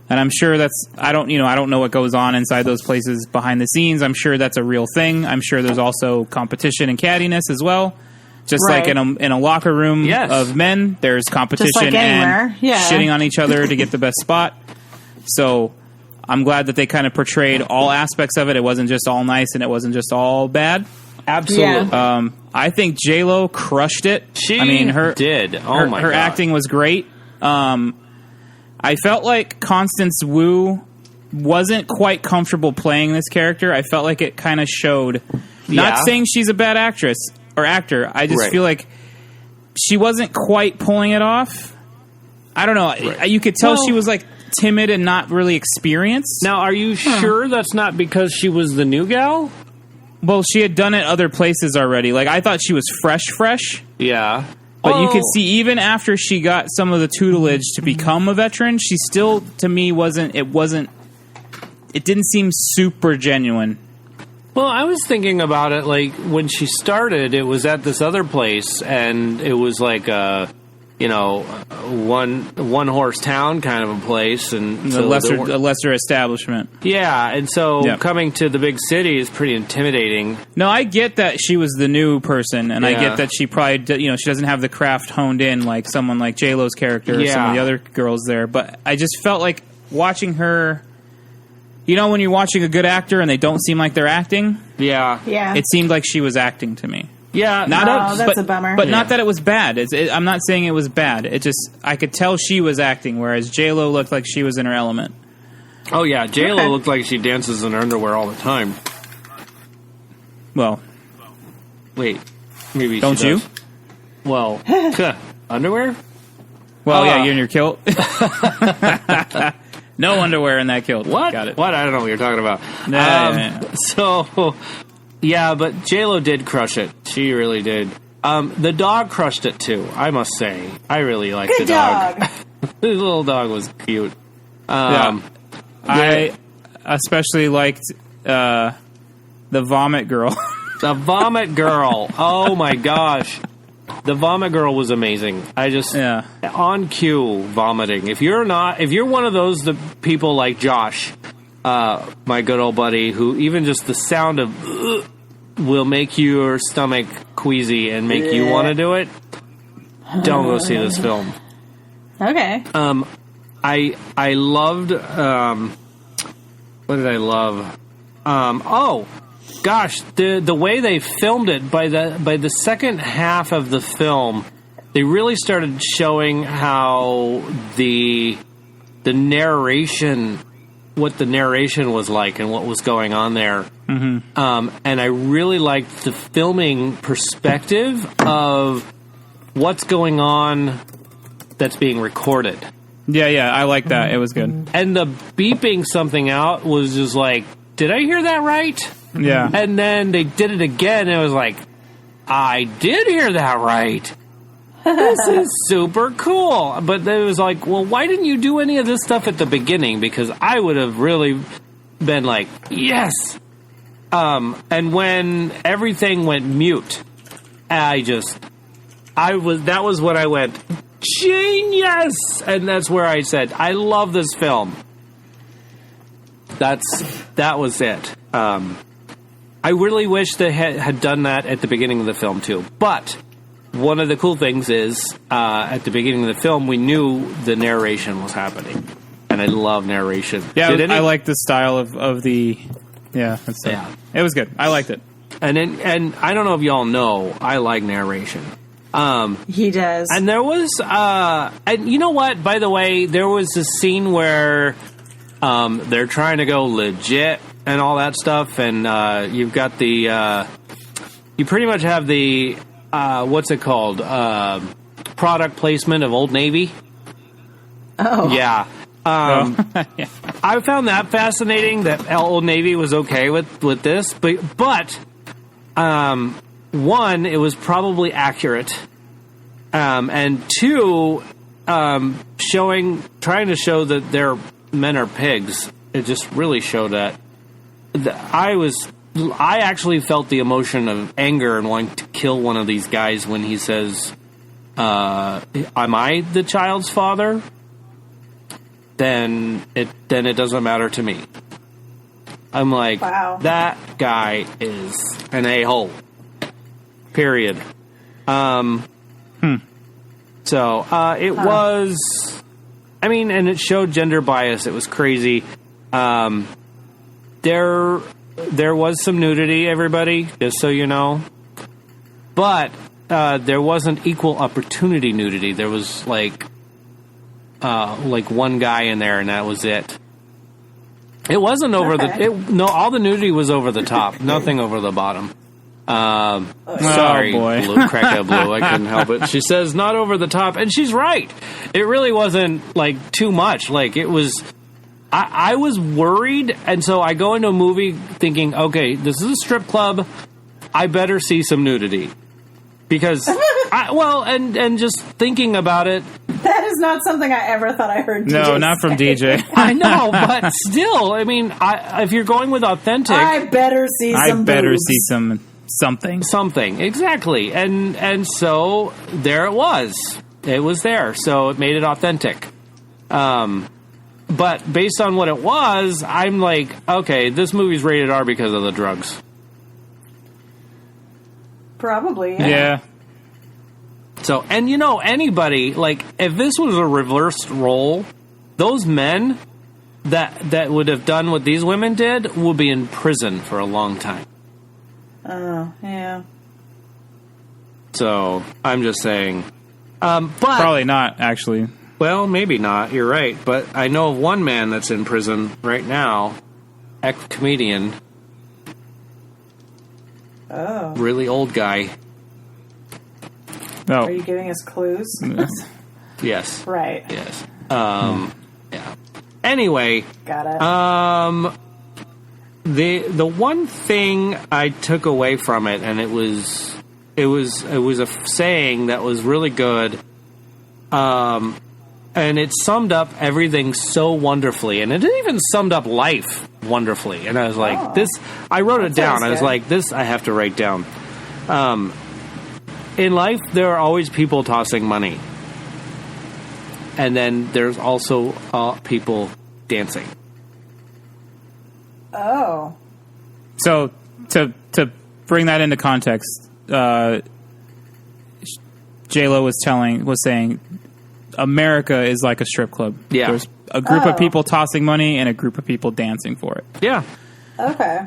and I'm sure I don't know what goes on inside those places behind the scenes. I'm sure that's a real thing. I'm sure there's also competition and cattiness as well. Just Right. like in a locker room Yes. of men, there's competition like anywhere. and Yeah. shitting on each other to get the best spot. So I'm glad that they kind of portrayed all aspects of it. It wasn't just all nice and it wasn't just all bad. Absolutely. Yeah. I think J-Lo crushed it. She her did. Oh, my her God. acting was great. I felt like Constance Wu wasn't quite comfortable playing this character. I felt like it kind of showed. Not Yeah. saying she's a bad actress or actor. I just Right. feel like she wasn't quite pulling it off. I don't know. Right. You could tell Well- she was timid and not really experienced. Now, are you sure that's not because she was the new gal? Well, she had done it other places already. Like, I thought she was fresh. Yeah. But you Oh. could see even after she got some of the tutelage to become a veteran, she still, to me, it didn't seem super genuine. Well, I was thinking about it, when she started, it was at this other place, and it was like a, one horse town kind of a place, and A lesser establishment. yeah, and so Yeah. coming to the big city is pretty intimidating. No, I get that she was the new person, and I Yeah. get that she probably, she doesn't have the craft honed in like someone like J-Lo's character or some of the Yeah. other girls there. But I just felt like watching her, when you're watching a good actor and they don't seem like they're acting, Yeah, Yeah. it seemed like she was acting to me. yeah. That's a bummer. But Yeah. not that it was bad. I'm not saying it was bad. It just, I could tell she was acting, whereas J-Lo looked like she was in her element. Oh yeah, J-Lo Okay. looked like she dances in her underwear all the time. Well, Wait, maybe don't she you? does. Well, underwear? Well, yeah, Ah. you're in your kilt. No underwear in that kilt. What? Got it. What? I don't know what you're talking about. Yeah. So, yeah, but J-Lo did crush it. She really did. The dog crushed it too, I must say. I really liked Good the dog. dog. The little dog was cute. Yeah. I especially liked the vomit girl. The vomit girl. Oh my gosh. The vomit girl was amazing. Yeah. On cue vomiting. If you're one of those people like Josh, my good old buddy, who even just the sound of will make your stomach queasy and make you want to do it, don't go see this film. Okay. I loved what did I love? Oh gosh, the way they filmed it, by the second half of the film, they really started showing how the narration, what the narration was like and what was going on there. And I really liked the filming perspective of what's going on that's being recorded. Yeah, I like that. It was good. And the beeping something out was just like, did I hear that right? Yeah. And then they did it again, and it was like, I did hear that right. This is super cool. But it was like, well, why didn't you do any of this stuff at the beginning? Because I would have really been like, yes. And when everything went mute, that was when I went, genius! And that's where I said, I love this film. That was it. I really wish they had done that at the beginning of the film too. But one of the cool things is, at the beginning of the film, we knew the narration was happening. And I love narration. Yeah, I like the style of the... Yeah, it was good. I liked it. And I don't know if y'all know, I like narration. He does. And there was, and you know what, by the way, there was a scene where they're trying to go legit and all that stuff, and you've got you pretty much have the, what's it called, product placement of Old Navy. Oh. Yeah. Yeah. I found that fascinating that Old Navy was okay with this, but one, it was probably accurate, and two, trying to show that their men are pigs. It just really showed that. I actually felt the emotion of anger and wanting to kill one of these guys when he says, "Am I the child's father?" Then it doesn't matter to me. I'm like, wow. That guy is an a-hole. Period. So it was. I mean, and it showed gender bias. It was crazy. There was some nudity, everybody, just so you know. But there wasn't equal opportunity nudity. There was like one guy in there, and that was it. It wasn't over all the nudity was over the top, nothing over the bottom. Sorry, boy. Crackhead Blue, I couldn't help it. She says not over the top, and she's right. It really wasn't like too much. Like it was. I was worried, and so I go into a movie thinking, okay, this is a strip club. I better see some nudity. Because, and just thinking about it. That is not something I ever thought I heard DJ No, not from DJ. I know, but still, I mean, if you're going with authentic. I better see some something. Something, exactly. And so, there it was. It was there, so it made it authentic. But based on what it was, I'm like, okay, this movie's rated R because of the drugs. Probably, yeah. So, and you know, anybody, like, if this was a reversed role, those men that would have done what these women did would be in prison for a long time. Oh, yeah. So, I'm just saying. But probably not, actually. Well, maybe not. You're right. But I know of one man that's in prison right now, ex-comedian. Oh. Really old guy. Oh. Are you giving us clues? Yes. Right. Yes. Yeah. Anyway. Got it. The one thing I took away from it, and it was a saying that was really good. And it summed up everything so wonderfully. And it even summed up life wonderfully. And I was like, I wrote it down. I was like, this I have to write down. In life, there are always people tossing money. And then there's also people dancing. Oh. So, to bring that into context, J-Lo was saying, America is like a strip club. Yeah. There's a group of people tossing money and a group of people dancing for it. Yeah. Okay.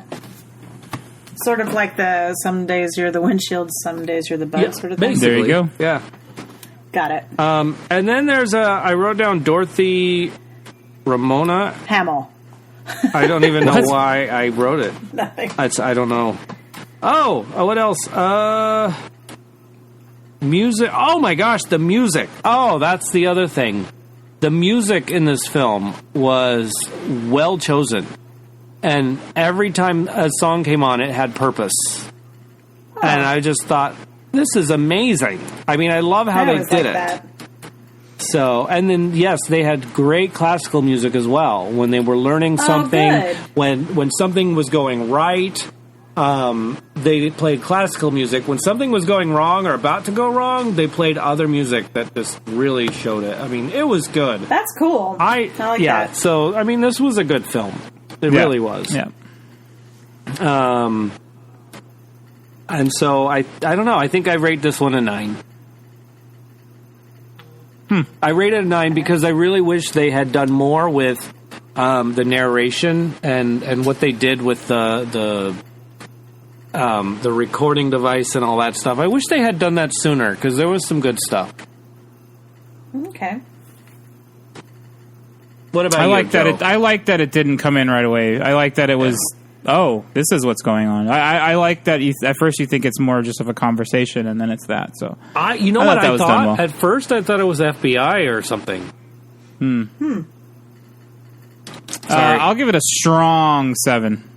Sort of like some days you're the windshield, some days you're the boat sort of thing. There you go. Yeah. Got it. And then there's I wrote down Dorothy Ramona. Hamill. I don't even know why I wrote it. Nothing. I don't know. Oh, what else? Music. Oh my gosh, the music. Oh, that's the other thing. The music in this film was well chosen. And every time a song came on, it had purpose. Oh. And I just thought, this is amazing. I mean, I love how they did it. That. So, and then, yes, they had great classical music as well. When they were learning something, when something was going right, they played classical music. When something was going wrong or about to go wrong, they played other music that just really showed it. I mean, it was good. That's cool. I like that. So, I mean, this was a good film. It really was. Yeah. And so I don't know. I think I rate this one a 9. I rate it a 9 because I really wish they had done more with the narration and what they did with the recording device and all that stuff. I wish they had done that sooner because there was some good stuff. Okay. What about I you, like Joe? that. I like that it didn't come in right away. I like that it was. Oh, this is what's going on. I like that. At first, you think it's more just of a conversation, and then it's that. So you know what I thought? Well. At first, I thought it was FBI or something. I'll give it a strong 7.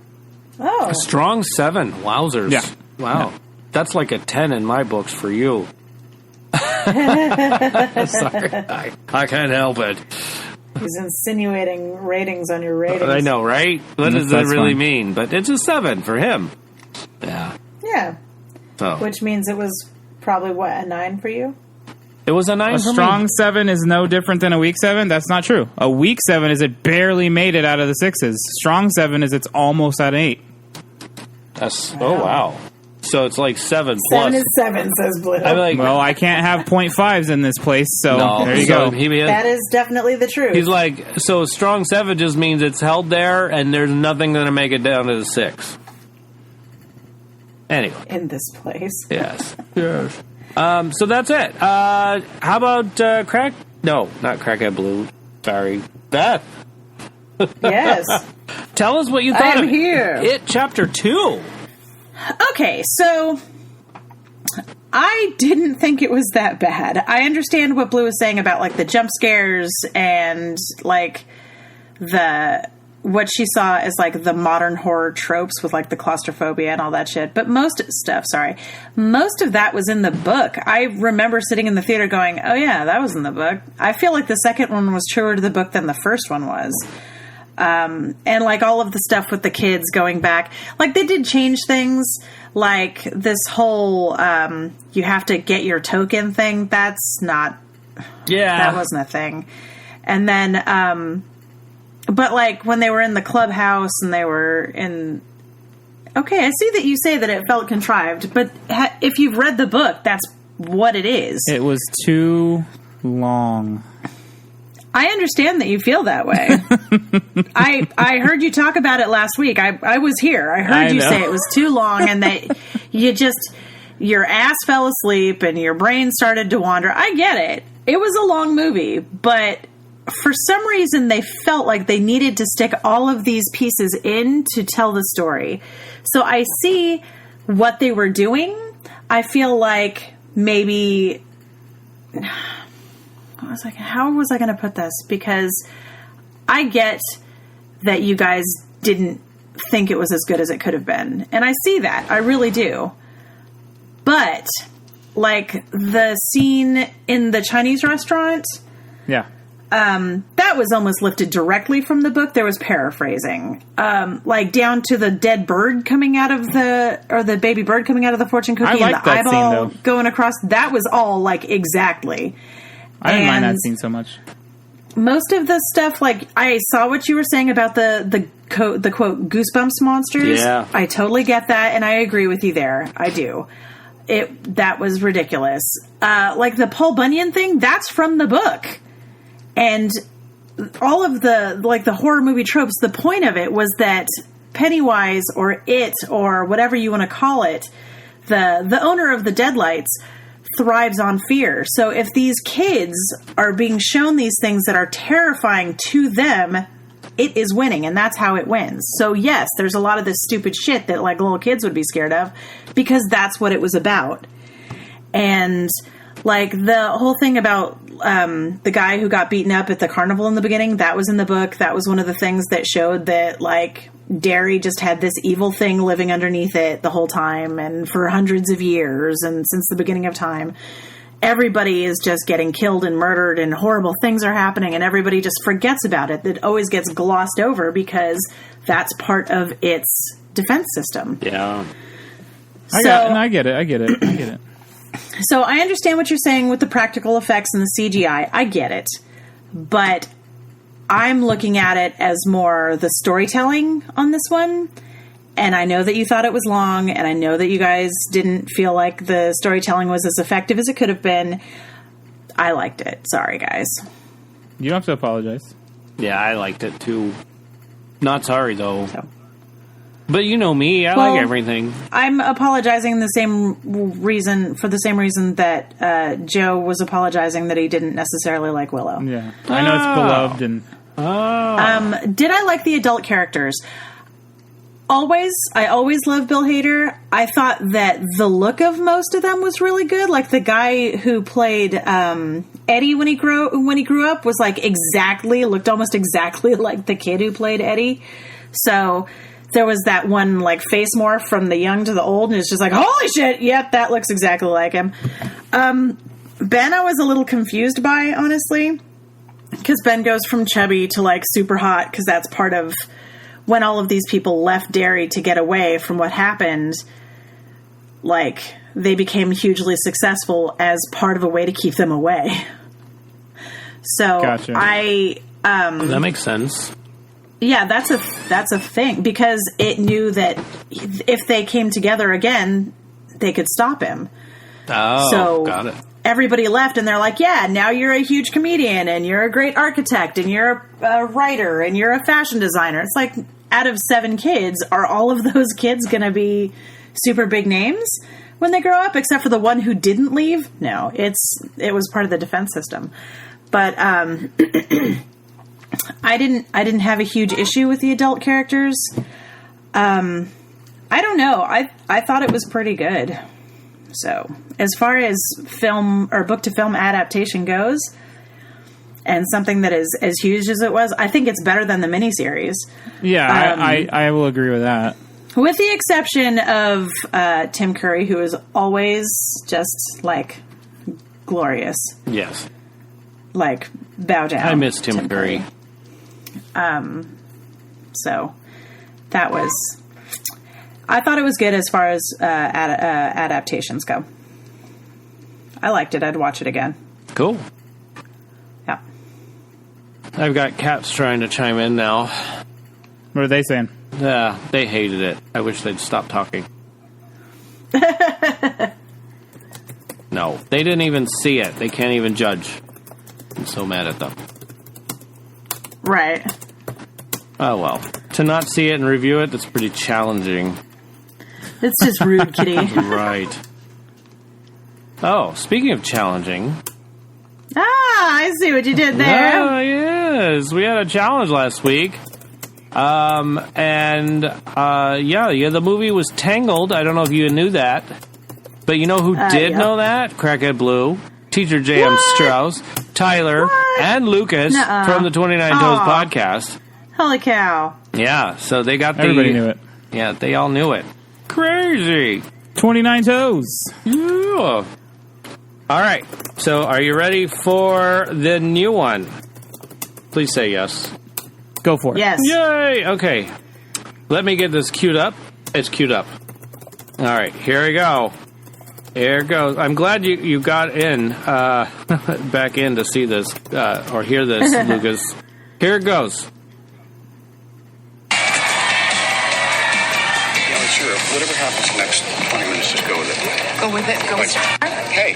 Oh, a strong 7. Wowzers! Yeah. Wow, yeah. That's like a 10 in my books for you. Sorry, I can't help it. He's insinuating ratings on your ratings. I know, right? What does that really mean? But it's a 7 for him. Yeah. Yeah. So. Which means it was probably, a 9 for you? It was a 9 A for me. strong 7 is no different than a weak 7? That's not true. A weak 7 is it barely made it out of the 6s. Strong 7 is it's almost at 8. That's wow. So it's like 7 plus. 7 is 7, says Blue. Well, I can't have 0.5s in this place, so there you go. That is definitely the truth. He's like, so strong 7 just means it's held there, and there's nothing going to make it down to the 6. Anyway. In this place. Yes. Yes. So that's it. How about Crack? No, not Crackhead Blue. Sorry. Beth. Yes. Tell us what you thought of here. It Chapter 2. Okay, so I didn't think it was that bad. I understand what Blue was saying about, like, the jump scares and, like, what she saw as, like, the modern horror tropes with, like, the claustrophobia and all that shit. But most of that was in the book. I remember sitting in the theater going, oh, yeah, that was in the book. I feel like the second one was truer to the book than the first one was. And, like, all of the stuff with the kids going back. Like, they did change things. Like, this whole, you have to get your token thing. That's not... Yeah. That wasn't a thing. And then, but, like, when they were in the clubhouse and they were in... Okay, I see that you say that it felt contrived. But if you've read the book, that's what it is. It was too long. I understand that you feel that way. I heard you talk about it last week. I was here. I heard you say it was too long and that your ass fell asleep and your brain started to wander. I get it. It was a long movie, but for some reason they felt like they needed to stick all of these pieces in to tell the story. So I see what they were doing. I feel like maybe... I was like, how was I going to put this? Because I get that you guys didn't think it was as good as it could have been. And I see that. I really do. But, like, the scene in the Chinese restaurant... Yeah. That was almost lifted directly from the book. There was paraphrasing. Like, down to the dead bird coming out of the baby bird coming out of the fortune cookie and the eyeball going across. That was all, like, exactly. I didn't mind that scene so much. Most of the stuff, like, I saw what you were saying about the quote, goosebumps monsters. Yeah. I totally get that, and I agree with you there. I do. That was ridiculous. Like, the Paul Bunyan thing, that's from the book. And all of the horror movie tropes, the point of it was that Pennywise or it or whatever you want to call it, the owner of the Deadlights thrives on fear. So if these kids are being shown these things that are terrifying to them, it is winning, and that's how it wins. So yes, there's a lot of this stupid shit that like little kids would be scared of because that's what it was about. And like the whole thing about the guy who got beaten up at the carnival in the beginning, that was in the book. That was one of the things that showed that like Derry just had this evil thing living underneath it the whole time and for hundreds of years and since the beginning of time. Everybody is just getting killed and murdered and horrible things are happening and everybody just forgets about it. It always gets glossed over because that's part of its defense system. Yeah. I get it. So I understand what you're saying with the practical effects and the CGI. I get it. But I'm looking at it as more the storytelling on this one. And I know that you thought it was long, and I know that you guys didn't feel like the storytelling was as effective as it could have been. I liked it. Sorry, guys. You don't have to apologize. Yeah, I liked it too. Not sorry, though. But you know me, I like everything. I'm apologizing for the same reason that Joe was apologizing that he didn't necessarily like Willow. Yeah. I know it's beloved and... Did I like the adult characters? I always loved Bill Hader. I thought that the look of most of them was really good. Like the guy who played Eddie when he grew up was like looked almost exactly like the kid who played Eddie. So there was that one like face morph from the young to the old, and it's just like, holy shit, yep, that looks exactly like him. Ben, I was a little confused by, honestly, because Ben goes from chubby to like super hot because that's part of when all of these people left Derry to get away from what happened. Like they became hugely successful as part of a way to keep them away. So gotcha. That makes sense. Yeah, that's a thing because it knew that if they came together again, they could stop him. Oh, so got it. Everybody left, and they're like, yeah, now you're a huge comedian, and you're a great architect, and you're a writer, and you're a fashion designer. It's like, out of 7 kids, are all of those kids going to be super big names when they grow up, except for the one who didn't leave? No, it was part of the defense system. But I didn't have a huge issue with the adult characters. I don't know. I thought it was pretty good. So, as far as film or book to film adaptation goes, and something that is as huge as it was, I think it's better than the miniseries. Yeah, I will agree with that. With the exception of Tim Curry, who is always just like glorious. Yes. Like bow down. I miss Tim Curry. So that was. I thought it was good as far as adaptations go. I liked it. I'd watch it again. Cool. Yeah. I've got cats trying to chime in now. What are they saying? Yeah, they hated it. I wish they'd stop talking. No, they didn't even see it. They can't even judge. I'm so mad at them. Right. Oh, well. To not see it and review it, that's pretty challenging. It's just rude, kitty. Right. Oh, speaking of challenging. I see what you did there. Oh, yes. We had a challenge last week. The movie was Tangled. I don't know if you knew that. But you know who did know that? Crackhead Blue, Teacher J.M. Strauss, Tyler, and Lucas from the 29 Toes podcast. Holy cow. Yeah, so they got Everybody knew it. Yeah, they all knew it. Crazy. 29 Toes. Yeah. All right. So are you ready for the new one? Please say yes. Go for it. Yes. Yay. Okay. Let me get this queued up. It's queued up. All right. Here we go. Here it goes. I'm glad you got in, back in to see this, or hear this, Lucas. Here it goes. Sure, whatever happens next 20 minutes, just go with it. Go with it. Go with it. Hey,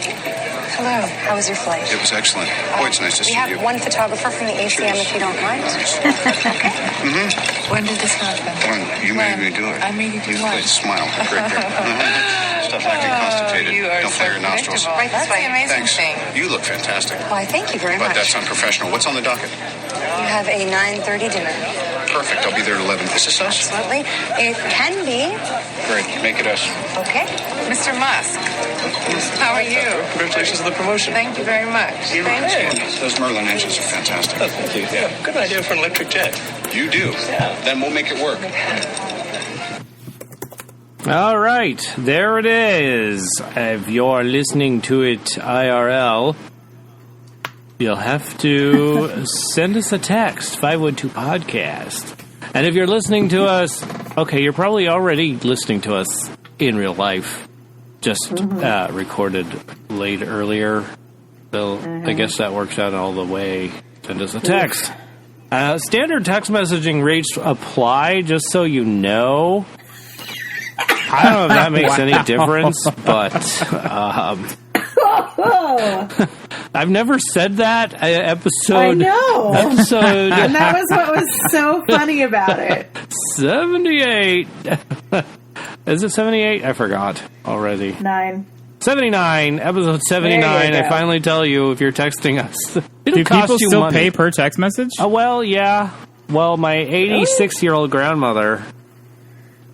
Hello. How was your flight? It was excellent. Boy, it's nice to see you. We have one photographer from the ACM, if you don't mind. Mm-hmm. When did this happen? You made me do it. I made you do You what? played smile. Great there. Stop acting constipated. You are Don't flare your nostrils. Right, that's the amazing Thanks. thing. You look fantastic. Why, thank you very But much. that's unprofessional. What's on the docket? You have a 9:30 dinner. Perfect. I'll be there at 11. Is this us? Absolutely. It can be. Great. Make it us. Okay. Mr. Musk, how are you? Congratulations on the promotion. Thank you very much. Thank you. Those Merlin engines are fantastic. Thank you. Yeah, good idea for an electric jet. You do. Then we'll make it work. All right, there it is. If you're listening to it IRL, you'll have to send us a text, 512-podcast. And if you're listening to us, okay, you're probably already listening to us in real life, just recorded earlier. So I guess that works out all the way. Send us a text. Standard text messaging rates apply, just so you know. I don't know if that makes any difference, but I've never said that episode. I know. Episode And that was what was so funny about it. 78. Is it 78? I forgot already. 9. 79, episode 79. There you I go. finally tell you if you're texting us. It'll Do cost people you still money. pay per text message? Well, yeah. Well, my 86-year-old grandmother,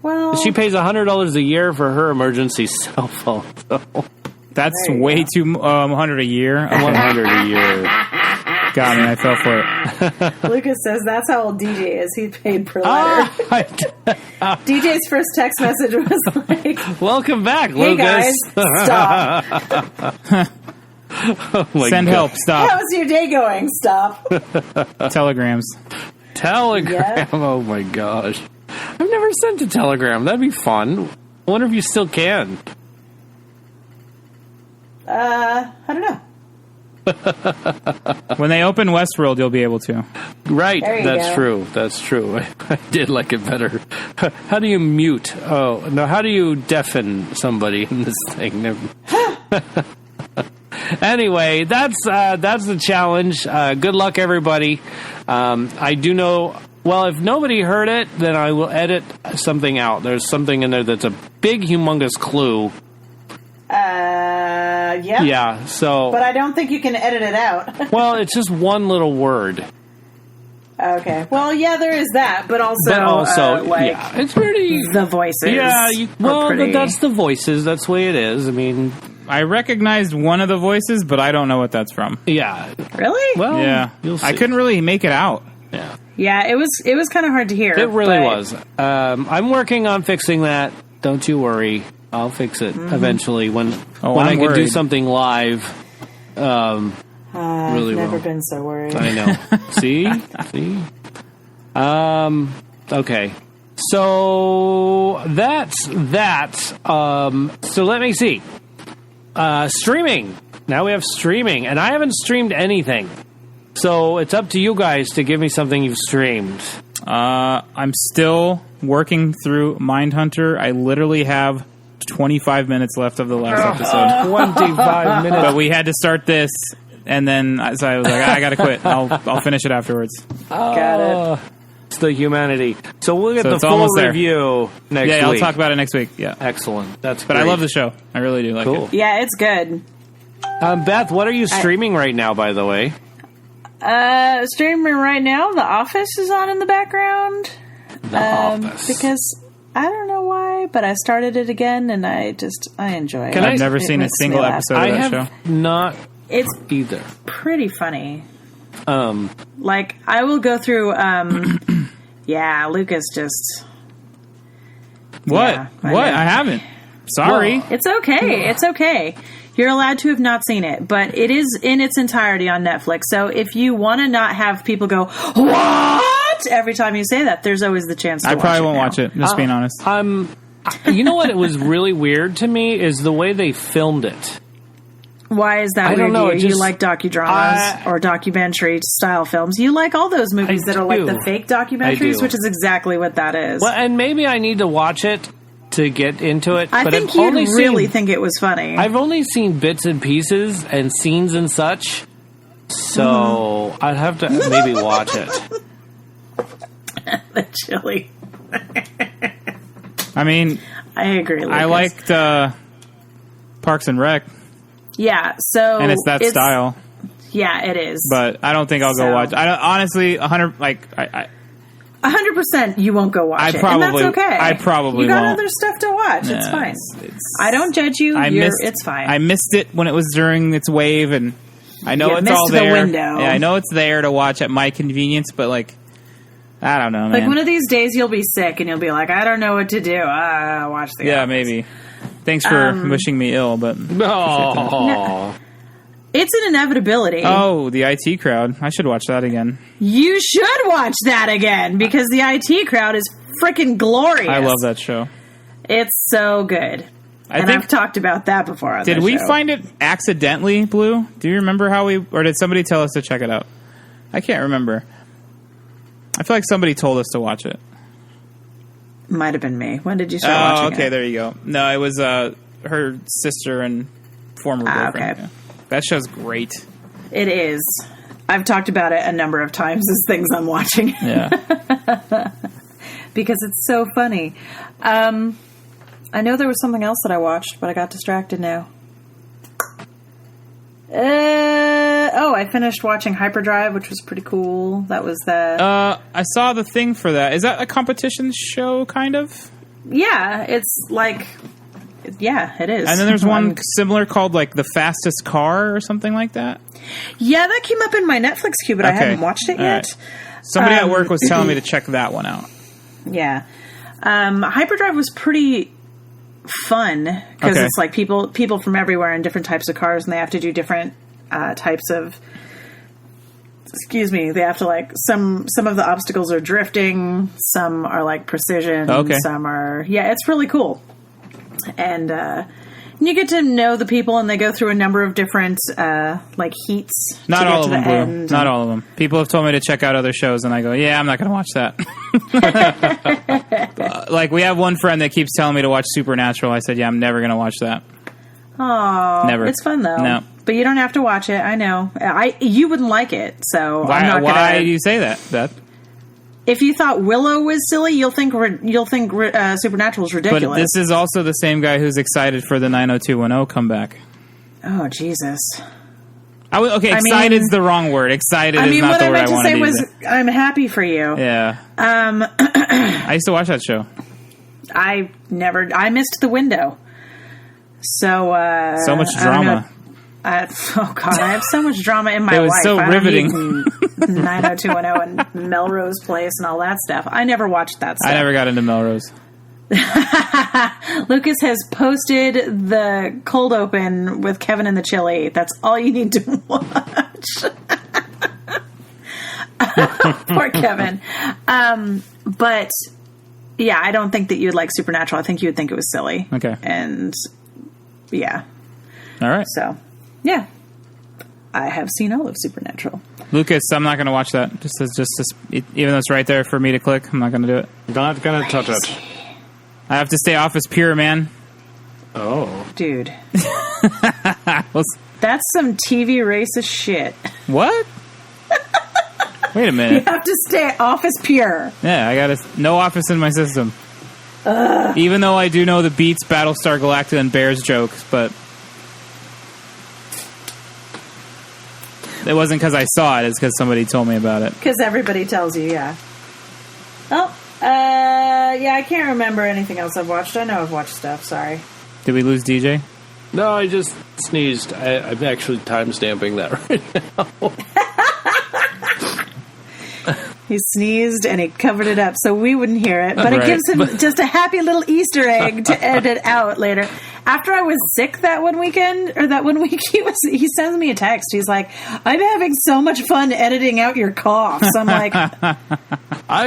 Well, she pays $100 a year for her emergency cell phone. So That's There you way go. too 100 a year. Okay. $100 a year. Got me. I fell for it. Lucas says that's how old DJ is. He paid per letter. DJ's first text message was like, Welcome back, "Hey Lucas. guys, stop. Oh my Send God. help. Stop. How's your day going? Stop." Telegrams. Telegram. Yeah. Oh my gosh. I've never sent a telegram. That'd be fun. I wonder if you still can. I don't know. When they open Westworld, you'll be able to. Right. There you That's go. true. That's true. I did like it better. How do you mute? Oh, no. How do you deafen somebody in this thing? Anyway, that's the challenge. Good luck, everybody. I do know. Well, if nobody heard it, then I will edit something out. There's something in there that's a big, humongous clue. Yeah. Yeah. So, But I don't think you can edit it out. well, it's just one little word. Okay. Well, yeah, there is that, but also, Yeah, it's pretty. the voices. Yeah. are pretty- That's the voices. That's the way it is. I mean, I recognized one of the voices, but I don't know what that's from. yeah. Really? Well, Yeah. you'll see. I couldn't really make it out. Yeah. Yeah, it was kind of hard to hear. It really but- was. I'm working on fixing that. Don't you worry. I'll fix it eventually when Oh, I I'm can do worried. something live. Really I've never will. been so worried. I know. See? Okay. So that's that. So let me see. Streaming. Now we have streaming, and I haven't streamed anything. So it's up to you guys to give me something you've streamed. I'm still working through Mindhunter. I literally have 25 minutes left of the last episode. 25 minutes. But we had to start this, and then so I was like, I gotta quit. I'll finish it afterwards. Got it. It's the humanity. So we'll get So the it's full almost there. review next Yeah, I'll week. talk about it next week. Yeah, Excellent. That's but great. I love the show. I really do like Cool. it. Yeah, it's good. Beth, what are you streaming right now, by the way? Streaming right now. The Office is on in the background. The Office. Because I don't know why, but I started it again, and I enjoy it. Can I- I've never It seen a makes me single laugh. episode I of that have show. not It's either. pretty funny. Um, Like, I will go through. Yeah, Lucas just. What? Yeah, What? know. I haven't. Sorry. It's okay. It's okay. You're allowed to have not seen it, but it is in its entirety on Netflix. So if you want to not have people go, "What?" every time you say that, there's always the chance to I watch probably it won't now. watch it. Just being honest. you know what? It was really weird to me is the way they filmed it. Why is that I weird don't know, to it you? just- You like docudramas or documentary style films. You like all those movies I that are like do. the fake I documentaries, do. which is exactly what that is. Well, and maybe I need to watch it to get into it. I but think I've you'd only really seen, think it was funny. I've only seen bits and pieces and scenes and such, so I'd have to maybe watch it. The chili. I mean, I agree. Lucas. I liked Parks and Rec, Yeah, so and it's that style. Yeah, it is. But I don't think I'll go watch. I don't, honestly, 100 like I 100% you won't go watch I it, probably- and that's okay. I probably you got won't. other stuff to watch. It's Yeah, fine. it's- I don't judge you. It's fine. I missed it when it was during its wave, and I know You it's all missed the there. window. Yeah, I know it's there to watch at my convenience, but like, I don't know, man. Like one of these days, you'll be sick and you'll be like, I don't know what to do. Watch the yeah, Office. maybe. Thanks for wishing me ill, but Oh, It's an inevitability. oh, the IT Crowd. I should watch that again. You should watch that again because the IT Crowd is freaking glorious. I love that show. It's so good. I And think. I've talked about that before on Did the we show. find it accidentally, Blue? Do you remember how we, or did somebody tell us to check it out? I can't remember. I feel like somebody told us to watch it. Might have been me. When did you start watching okay, it? there you go. No, it was her sister and former girlfriend. okay. Yeah. That show's great. It is. I've talked about it a number of times as things I'm watching. Yeah. Because it's so funny. I know there was something else that I watched, but I got distracted now. I finished watching Hyperdrive, which was pretty cool. That was the... I saw the thing for that. Is that a competition show, kind of? yeah, it's like... Yeah, it is. And then there's one similar called, like, The Fastest Car or something like that? Yeah, that came up in my Netflix queue, but I Okay. haven't watched it All yet. right. Somebody at work was telling me to check that one out. Yeah. Hyperdrive was pretty fun because Okay. it's like people from everywhere in different types of cars, and they have to do different types of... Excuse me. They have to like some of the obstacles are drifting, some are like precision, Okay. some are it's really cool. And you get to know the people, and they go through a number of different like heats. Not to get all to of them, the Blue. end. Not all of them. People have told me to check out other shows, and I go, yeah, I'm not going to watch that. Like, we have one friend that keeps telling me to watch Supernatural. I said, yeah, I'm never going to watch that. Oh, Never. It's fun though. No. But you don't have to watch it. I know. You wouldn't like it, so I'm not gonna. Why do you say that, Beth? If you thought Willow was silly, you'll think Supernatural is But ridiculous. this is also the same guy who's excited for the 90210 comeback. Oh Jesus! Excited is the wrong word. Excited is not what the I word I meant to wanted say to was, use. I'm happy for you. Yeah. I used to watch that show. I missed the window. So So much drama. I have so much drama in my It was life. so I don't riveting. need 90210 and Melrose Place and all that stuff. I never watched that stuff. I never got into Melrose. Lucas has posted the cold open with Kevin and the chili. That's all you need to watch. Poor Kevin. But yeah, I don't think that you'd like Supernatural. I think you would think it was silly. Okay. And yeah. All right. So yeah. I have seen all of Supernatural. Lucas, I'm not going to watch that. Even though it's right there for me to click, I'm not going to do it. not gonna touch it. I have to stay Office Pure, man. Oh, Dude. That's some TV racist shit. What? Wait a You minute. have to stay Office Pure. Yeah, I got no Office in my system. Even though I do know the Beats, Battlestar Galactica, and Bears jokes, but it wasn't because I saw it. It's because somebody told me about it. Because everybody tells you, yeah. Oh, yeah, I can't remember anything else I've watched. I know I've watched stuff, sorry. Did we lose DJ? no, I just sneezed. I'm actually time-stamping that right now. He sneezed and he covered it up so we wouldn't hear it. But it Right. gives him just a happy little Easter egg to edit out later. After I was sick that one weekend, or that one week, he sends me a text. He's like, I'm having so much fun editing out your coughs. I'm like,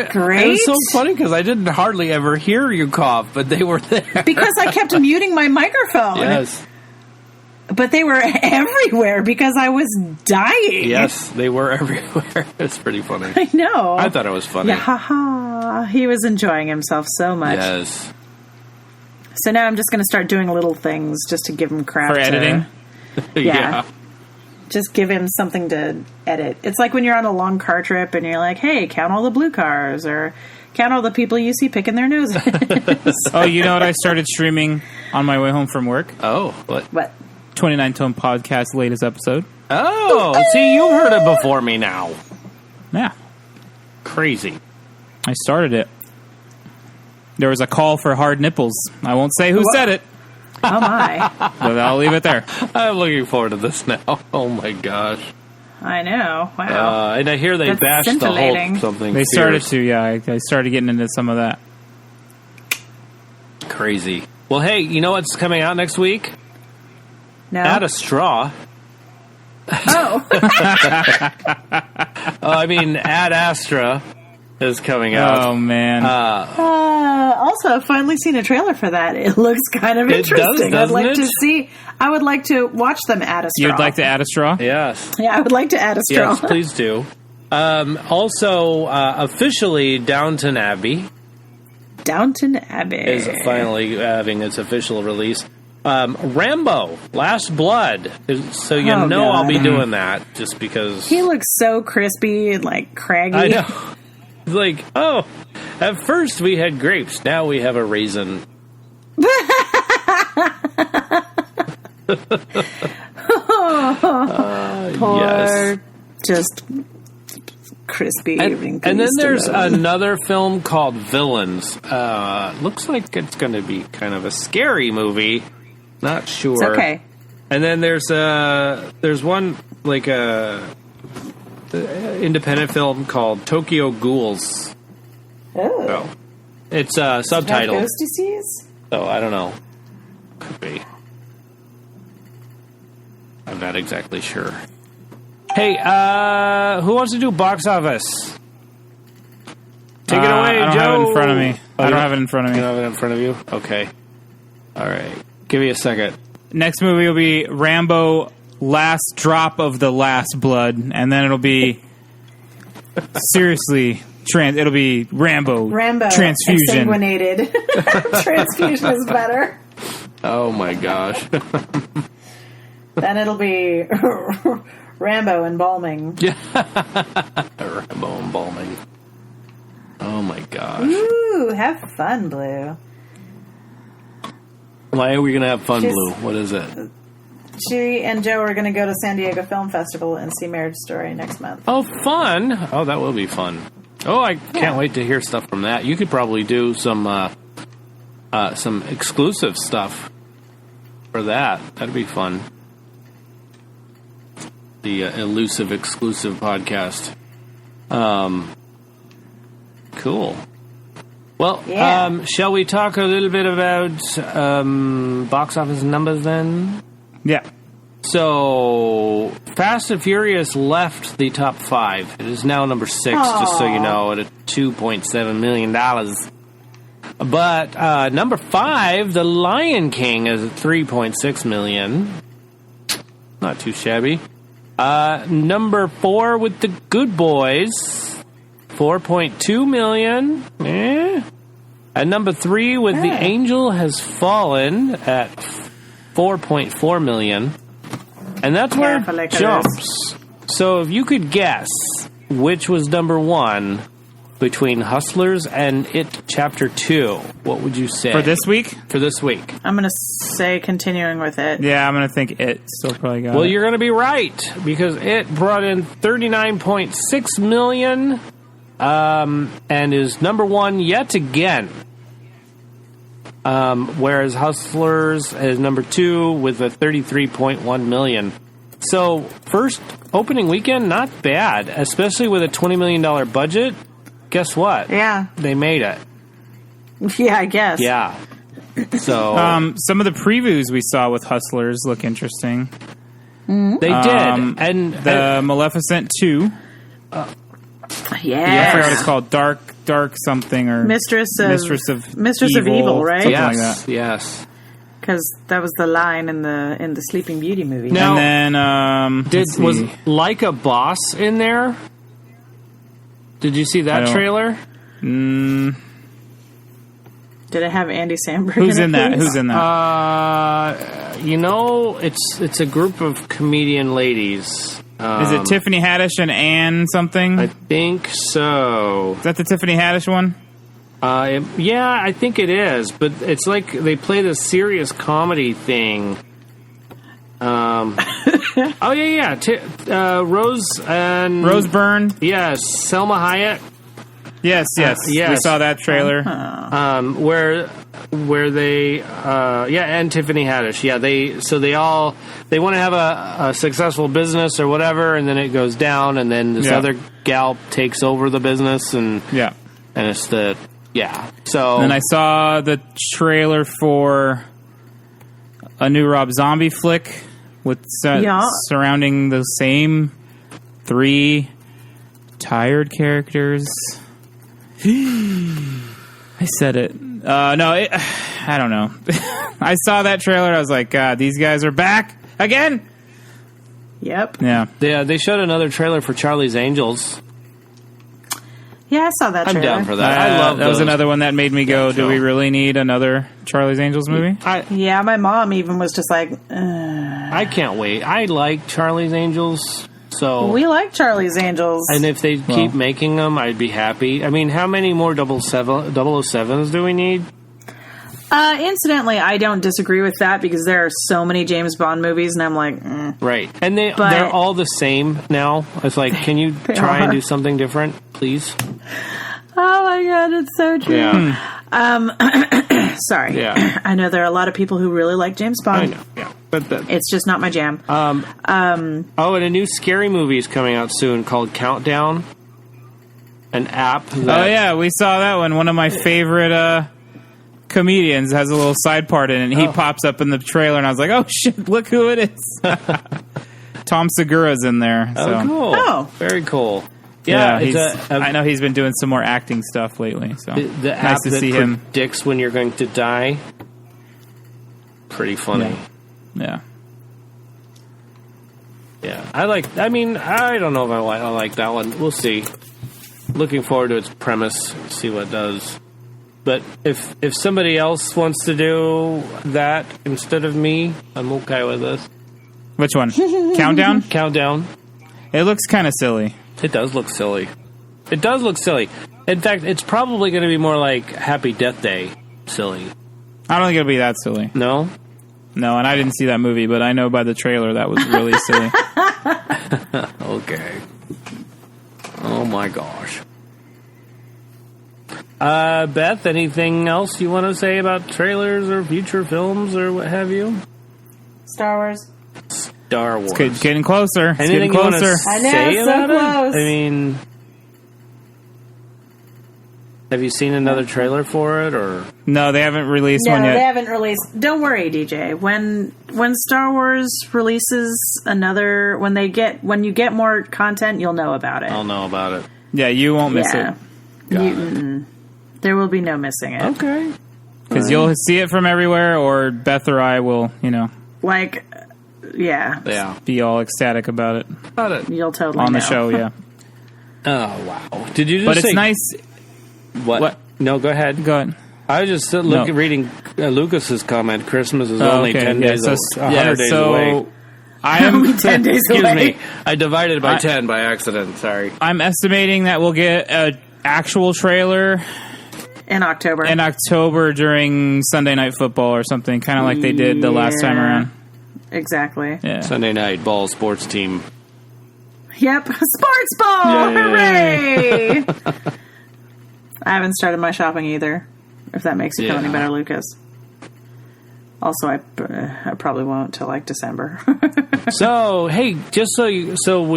great. It was so funny because I didn't hardly ever hear you cough, but they were there. because I kept muting my microphone. Yes. But they were everywhere because I was dying. Yes, they were everywhere. It's pretty funny. I know. I thought it was funny. Yeah, haha. He was enjoying himself so much. Yes. So now I'm just going to start doing little things just to give him crap For editing? Yeah. Just give him something to edit. It's like when you're on a long car trip and you're like, hey, count all the blue cars, or count all the people you see picking their noses. Oh, you know what I started streaming on my way home from work? Oh, What? 29 Tone Podcast latest episode. Oh, see, you heard it before me now. Yeah. Crazy. I started it. There was a call for hard nipples. I won't say who said it, Oh, my. but I'll leave it there. I'm looking forward to this now. Oh, my gosh. I know. Wow. And I hear they That's bashed the scintillating. Hulk something They started fierce. to, yeah. I started getting into some of that. Crazy. Well, hey, you know what's coming out next week? No. Add a straw. Oh. Ad Astra is coming out. Oh, man. Also, I've finally seen a trailer for that. It looks kind of It does, interesting. doesn't I'd like it? to see. I would like to watch them add a straw. You'd like to add a straw? Yes. Yeah, I would like to add a straw. Yes, please do. Also, officially, Downton Abbey Downton Abbey is finally having its official release. Rambo, Last Blood. So you Oh, know I'll be God. doing that just because. He looks so crispy and like craggy. I know. Like, oh, at first we had grapes, now we have a raisin. Poor, Yes. just crispy. And then there's another film called Villains. Looks like it's going to be kind of a scary movie. Not sure. It's okay. And then there's one like a independent film called Tokyo Ghouls. Oh. So it's Have subtitled. ghosty seas? So I don't know. Could be. I'm not exactly sure. Hey, who wants to do box office? Take it away, I don't Joe. have it in front of me. Oh, I you don't have it in front of You me. don't have it in front of you? Okay. All right. Give me a second. Next movie will be Rambo, Last Drop of the Last Blood, and then it'll be seriously it'll be Rambo Transfusion. Exsanguinated. Transfusion is better. Oh my gosh. Then it'll be Rambo embalming. Rambo embalming. Oh my gosh. Ooh, have fun, Blue. Why are we going to have fun, Just- Blue? What is it? She and Joe are going to go to San Diego Film Festival and see Marriage Story next month. Oh, fun. Oh, that will be fun. Oh, I can't wait to hear stuff from that. You could probably do some exclusive stuff for that. That'd be fun. The elusive exclusive podcast. Cool. Well, Yeah. shall we talk a little bit about box office numbers then? Yeah. So, Fast and Furious left the top 5. It is now number 6, just so you know, at a $2.7 million. But number 5, The Lion King, is at $3.6 million. Not too shabby. Number 4 with The Good Boys, $4.2 million. And number 3 with The Angel Has Fallen at $4.4 million. And that's where it Careful, jumps. So if you could guess which was number 1 between Hustlers and It Chapter 2, what would you say? For this week? For this week. I'm going to say continuing with it. Yeah, I'm going to think it still probably got Well, it. you're going to be right, because it brought in $39.6 million and is number 1 yet again. Whereas Hustlers is number 2 with a $33.1 million. So, first opening weekend, not bad, especially with a $20 million budget. Guess what? Yeah. They made it. Yeah, I guess. Yeah. So, some of the previews we saw with Hustlers look interesting. they did. And The Maleficent 2. I forgot what Yeah. it's called. Dark something or Mistress of Evil, Evil, right? something yes, like that. yes. Because that was the line in the Sleeping Beauty movie. Now- And then Was Like a Boss in there? Did you see I that don't- trailer? Did it have Andy Samberg? Who's in that? please? Who's in that? It's a group of comedian ladies. Is it Tiffany Haddish and Anne something? I think so. Is that the Tiffany Haddish one? Yeah, I think it is. But it's like they play this serious comedy thing. Oh yeah. Rose Byrne. Yes, Selma Hayek. Yes. Yes. We saw that trailer. Where they and Tiffany Haddish. Yeah, they want to have a successful business or whatever, and then it goes down, and then this other gal takes over the business, and it's So then I saw the trailer for a new Rob Zombie flick with surrounding the same 3 tired characters. I said it. I don't know. I saw that trailer. I was like, God, these guys are back again. Yep. Yeah. They showed another trailer for Charlie's Angels. Yeah, I saw that trailer. I'm down for that. I love that. Was another one that made me go, do we really need another Charlie's Angels movie? Yeah, my mom even was just like, I can't wait. I like Charlie's Angels. So we like Charlie's Angels. And if they keep making them, I'd be happy. I mean, how many more 007s do we need? Incidentally, I don't disagree with that because there are so many James Bond movies, and I'm like, Right. And they're all the same now. It's like, can you try and do something different, please? Oh my God, it's so true. Yeah. Sorry. Yeah. I know there are a lot of people who really like James Bond. I know, yeah. But it's just not my jam. And a new scary movie is coming out soon called Countdown. An app. Oh, yeah, we saw that one. One of my favorite comedians has a little side part in it, and he pops up in the trailer, and I was like, oh, shit, look who it is. Tom Segura's in there. So. Oh, cool. Oh. Very cool. Yeah, I know he's been doing some more acting stuff lately. So the app nice to see him. Predicts when you're going to die. Pretty funny. Yeah. I don't know if I like that one. We'll see. Looking forward to its premise. See what it does. But if somebody else wants to do that instead of me, I'm okay with this. Which one? Countdown? Countdown. It looks kind of silly. It does look silly. It does look silly. In fact, it's probably going to be more like Happy Death Day silly. I don't think it'll be that silly. No? No, and I didn't see that movie, but I know by the trailer that was really silly. Okay. Oh my gosh. Beth, anything else you want to say about trailers or future films or what have you? Star Wars. Star Wars. It's getting closer. It's Anything getting closer. I know, say so about close. it? I mean, have you seen another trailer for it, or No, they haven't released No, one yet. they haven't released. Don't worry, DJ. When Star Wars releases another, when you get more content, you'll know about it. I'll know about it. Yeah, you won't miss it. There will be no missing it. Okay. Because you'll see it from everywhere, or Beth or I will, Like, yeah, Yeah. be all ecstatic about it About it. you'll totally on the know. show, yeah. Oh, wow. Did you just But it's say... nice. What? No, go ahead. Go ahead. I was just reading Lucas's comment. Christmas is only 10 days, 100 days away. I am Only 10 days Excuse away. me. I divided it by 10 by accident. Sorry. I'm estimating that we'll get an actual trailer In October. during Sunday Night Football or something, kind of like they did the last time around. Exactly. Yeah. Sunday night ball sports team. Yep. Sports ball! Yay. Hooray! I haven't started my shopping either, if that makes you feel any better, Lucas. Also, I probably won't till like December. So, hey, don't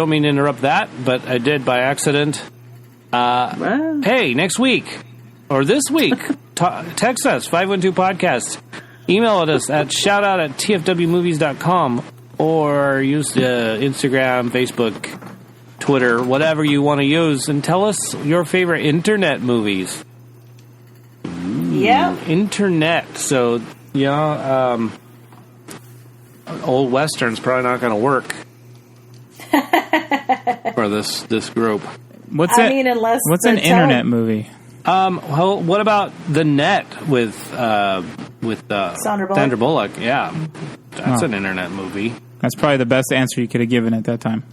mean to interrupt that, but I did by accident. Well, Hey, next week or this week, text us 512-podcast. Email us at shoutout@tfwmovies.com or use Instagram, Facebook, Twitter, whatever you want to use, and tell us your favorite internet movies. yeah. Internet. So, old Western's probably not going to work for this group. What's I mean, unless What's the an internet movie? Well, what about The Net with Sandra Bullock? Yeah, that's an internet movie. That's probably the best answer you could have given at that time.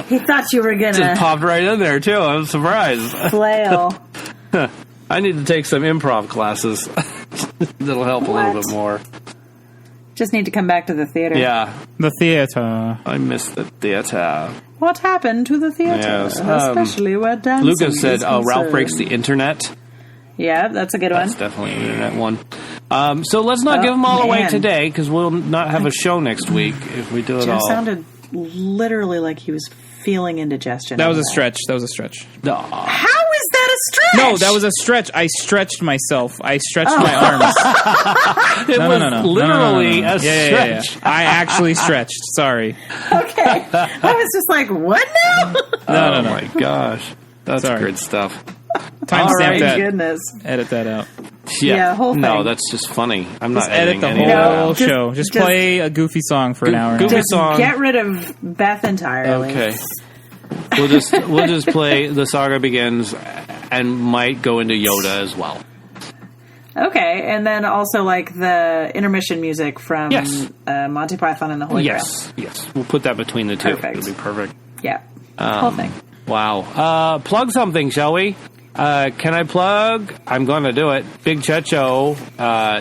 He thought you were gonna just popped right in there too. I was surprised. Flail. I need to take some improv classes. That'll help a little bit more. Just need to come back to the theater. Yeah, the theater. I miss the theater. What happened to the theater? Yes. Especially where dancing. Lucas said, is Ralph concerned. Breaks the Internet. Yeah, that's a good one. That's definitely an internet one. So let's not give them all away today, because we'll not have a show next week if we do it Jim all. sounded literally like he was feeling indigestion. That was a stretch. That was a stretch. No. How is that a stretch? No, that was a stretch. I stretched myself. I stretched my arms. It was literally a stretch. Yeah. I actually stretched. Sorry. Okay. I was just like, what now? No. Oh my gosh. That's good stuff. Timestamp that. Goodness. Edit that out. Yeah, the whole thing. No, that's just funny. I'm Just not editing edit the any of whole that. show. Just play a goofy song for an hour. Goofy Just song. get rid of Beth entirely. Okay. We'll just play The Saga Begins and might go into Yoda as well. Okay, and then also like the intermission music from Monty Python and the Holy Grail. Yes. We'll put that between the two. Perfect. It'll be perfect. Yeah, whole thing. Wow. Plug something, shall we? Can I plug? I'm going to do it. Big Checho,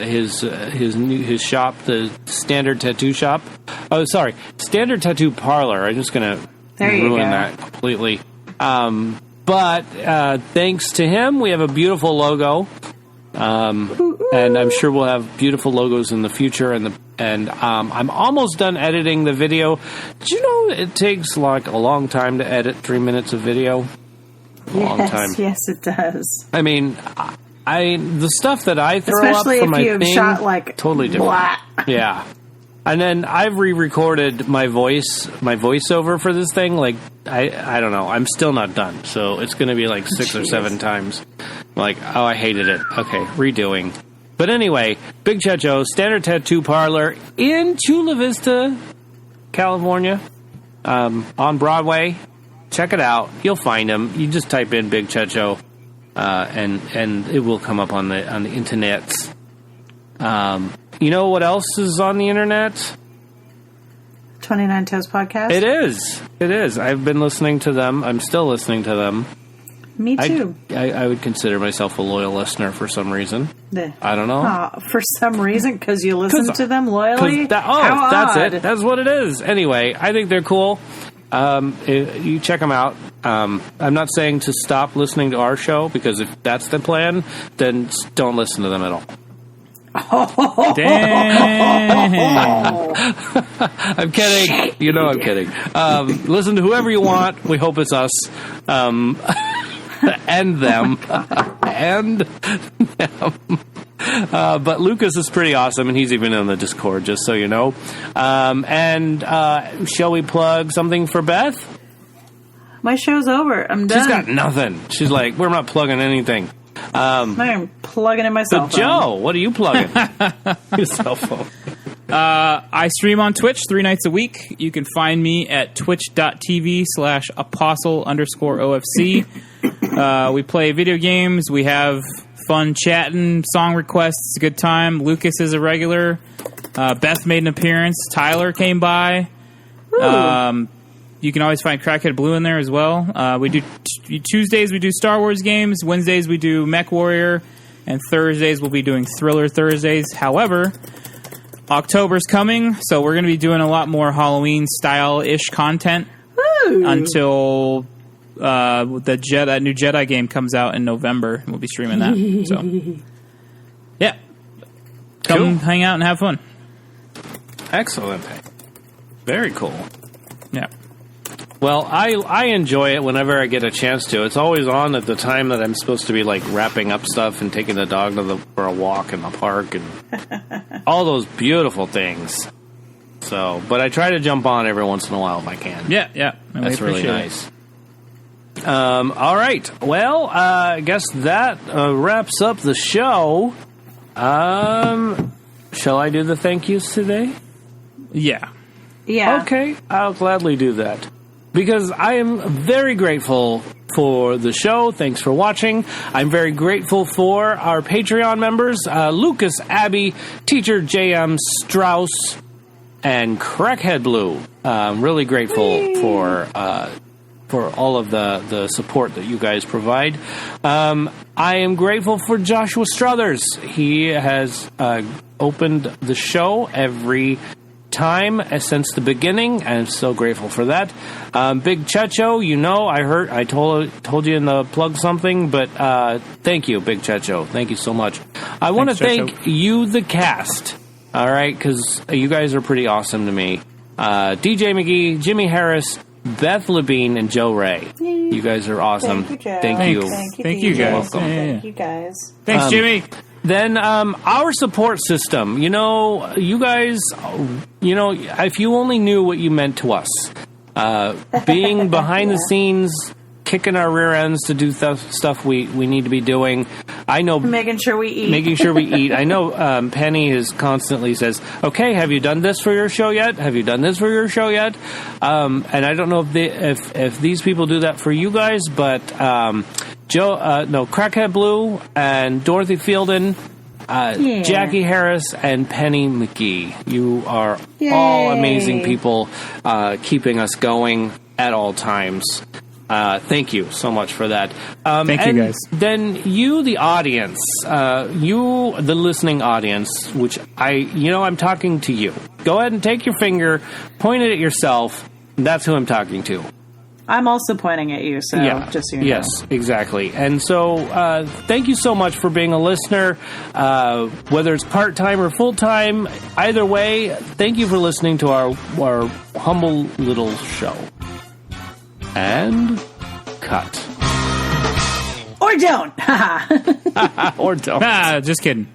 his shop, the Standard Tattoo Shop. Oh, sorry, Standard Tattoo Parlor. I'm just going to ruin that completely. But thanks to him, we have a beautiful logo, and I'm sure we'll have beautiful logos in the future. And I'm almost done editing the video. Did you know it takes like a long time to edit 3 minutes of video? Long time. Yes, it does. I mean, the stuff that I throw Especially up for if my you've thing, shot like totally different. blah. Yeah, and then I've re-recorded my voiceover for this thing. Like I don't know, I'm still not done, so it's going to be like 6 or 7 times. Like, oh, I hated it. Okay, redoing. But anyway, Big Checho, Standard Tattoo Parlor in Chula Vista, California, on Broadway. Check it out. You'll find him. You just type in Big Checho, and it will come up on the internets. You know what else is on the internet? 29 Toes Podcast? It is. I've been listening to them. I'm still listening to them. Me too. I would consider myself a loyal listener for some reason. I don't know. For some reason, because you listen to them loyally? How that's odd. it. That's what it is. Anyway, I think they're cool. You check them out. I'm not saying to stop listening to our show, because if that's the plan, then don't listen to them at all. Damn. I'm kidding. You know I'm kidding. Listen to whoever you want. We hope it's us. And them. And them. But Lucas is pretty awesome, and he's even in the Discord, just so you know. And shall we plug something for Beth? My show's over. I'm done. She's got nothing. She's like, we're not plugging anything. I'm plugging in my cell phone. Joe, what are you plugging? Your cell phone. I stream on Twitch 3 nights a week. You can find me at twitch.tv/apostle_OFC. We play video games. We have fun chatting, song requests. It's a good time. Lucas is a regular. Beth made an appearance. Tyler came by. You can always find Crackhead Blue in there as well. We do Tuesdays we do Star Wars games. Wednesdays we do Mech Warrior, and Thursdays we'll be doing Thriller Thursdays. However, October's coming, so we're going to be doing a lot more Halloween style-ish content until the new Jedi game comes out in November. We'll be streaming that. So, yeah, come hang out and have fun. Excellent. Very cool. Yeah. Well, I enjoy it whenever I get a chance to. It's always on at the time that I'm supposed to be like wrapping up stuff and taking the dog for a walk in the park and all those beautiful things. So, but I try to jump on every once in a while if I can. Yeah. That's really nice. All right. Well, I guess that wraps up the show. Shall I do the thank yous today? Yeah. Yeah. Okay, I'll gladly do that. Because I am very grateful for the show. Thanks for watching. I'm very grateful for our Patreon members, Lucas Abbey, Teacher J.M. Strauss, and Crackhead Blue. I'm really grateful for all of the support that you guys provide. I am grateful for Joshua Struthers. He has opened the show every time since the beginning. I'm so grateful for that. Big Checho, I told you in the plug something, but thank you, Big Checho. Thank you so much. I want to thank you, the cast. All right, because you guys are pretty awesome to me. DJ McGee, Jimmy Harris, Beth Labine, and Joe Ray. You guys are awesome. Thank you, Joe. Thank you. Thank you, guys. Welcome. Thank you, guys. Thanks, Jimmy. Then our support system. You guys, if you only knew what you meant to us. Being behind the scenes, kicking our rear ends to do stuff we need to be doing. I know Making sure we eat. I know Penny is constantly says, "Okay, have you done this for your show yet? Have you done this for your show yet?" And I don't know if these people do that for you guys, but Crackhead Blue and Dorothy Fielden, Jackie Harris, and Penny McGee. You are all amazing people, keeping us going at all times. Thank you so much for that. Thank you, guys. Then you, the audience, you, the listening audience, which I'm talking to you. Go ahead and take your finger, point it at yourself. That's who I'm talking to. I'm also pointing at you, so just so you know. Yes, exactly. And so thank you so much for being a listener, whether it's part-time or full-time. Either way, thank you for listening to our humble little show. And cut. Or don't. Or don't. Just kidding.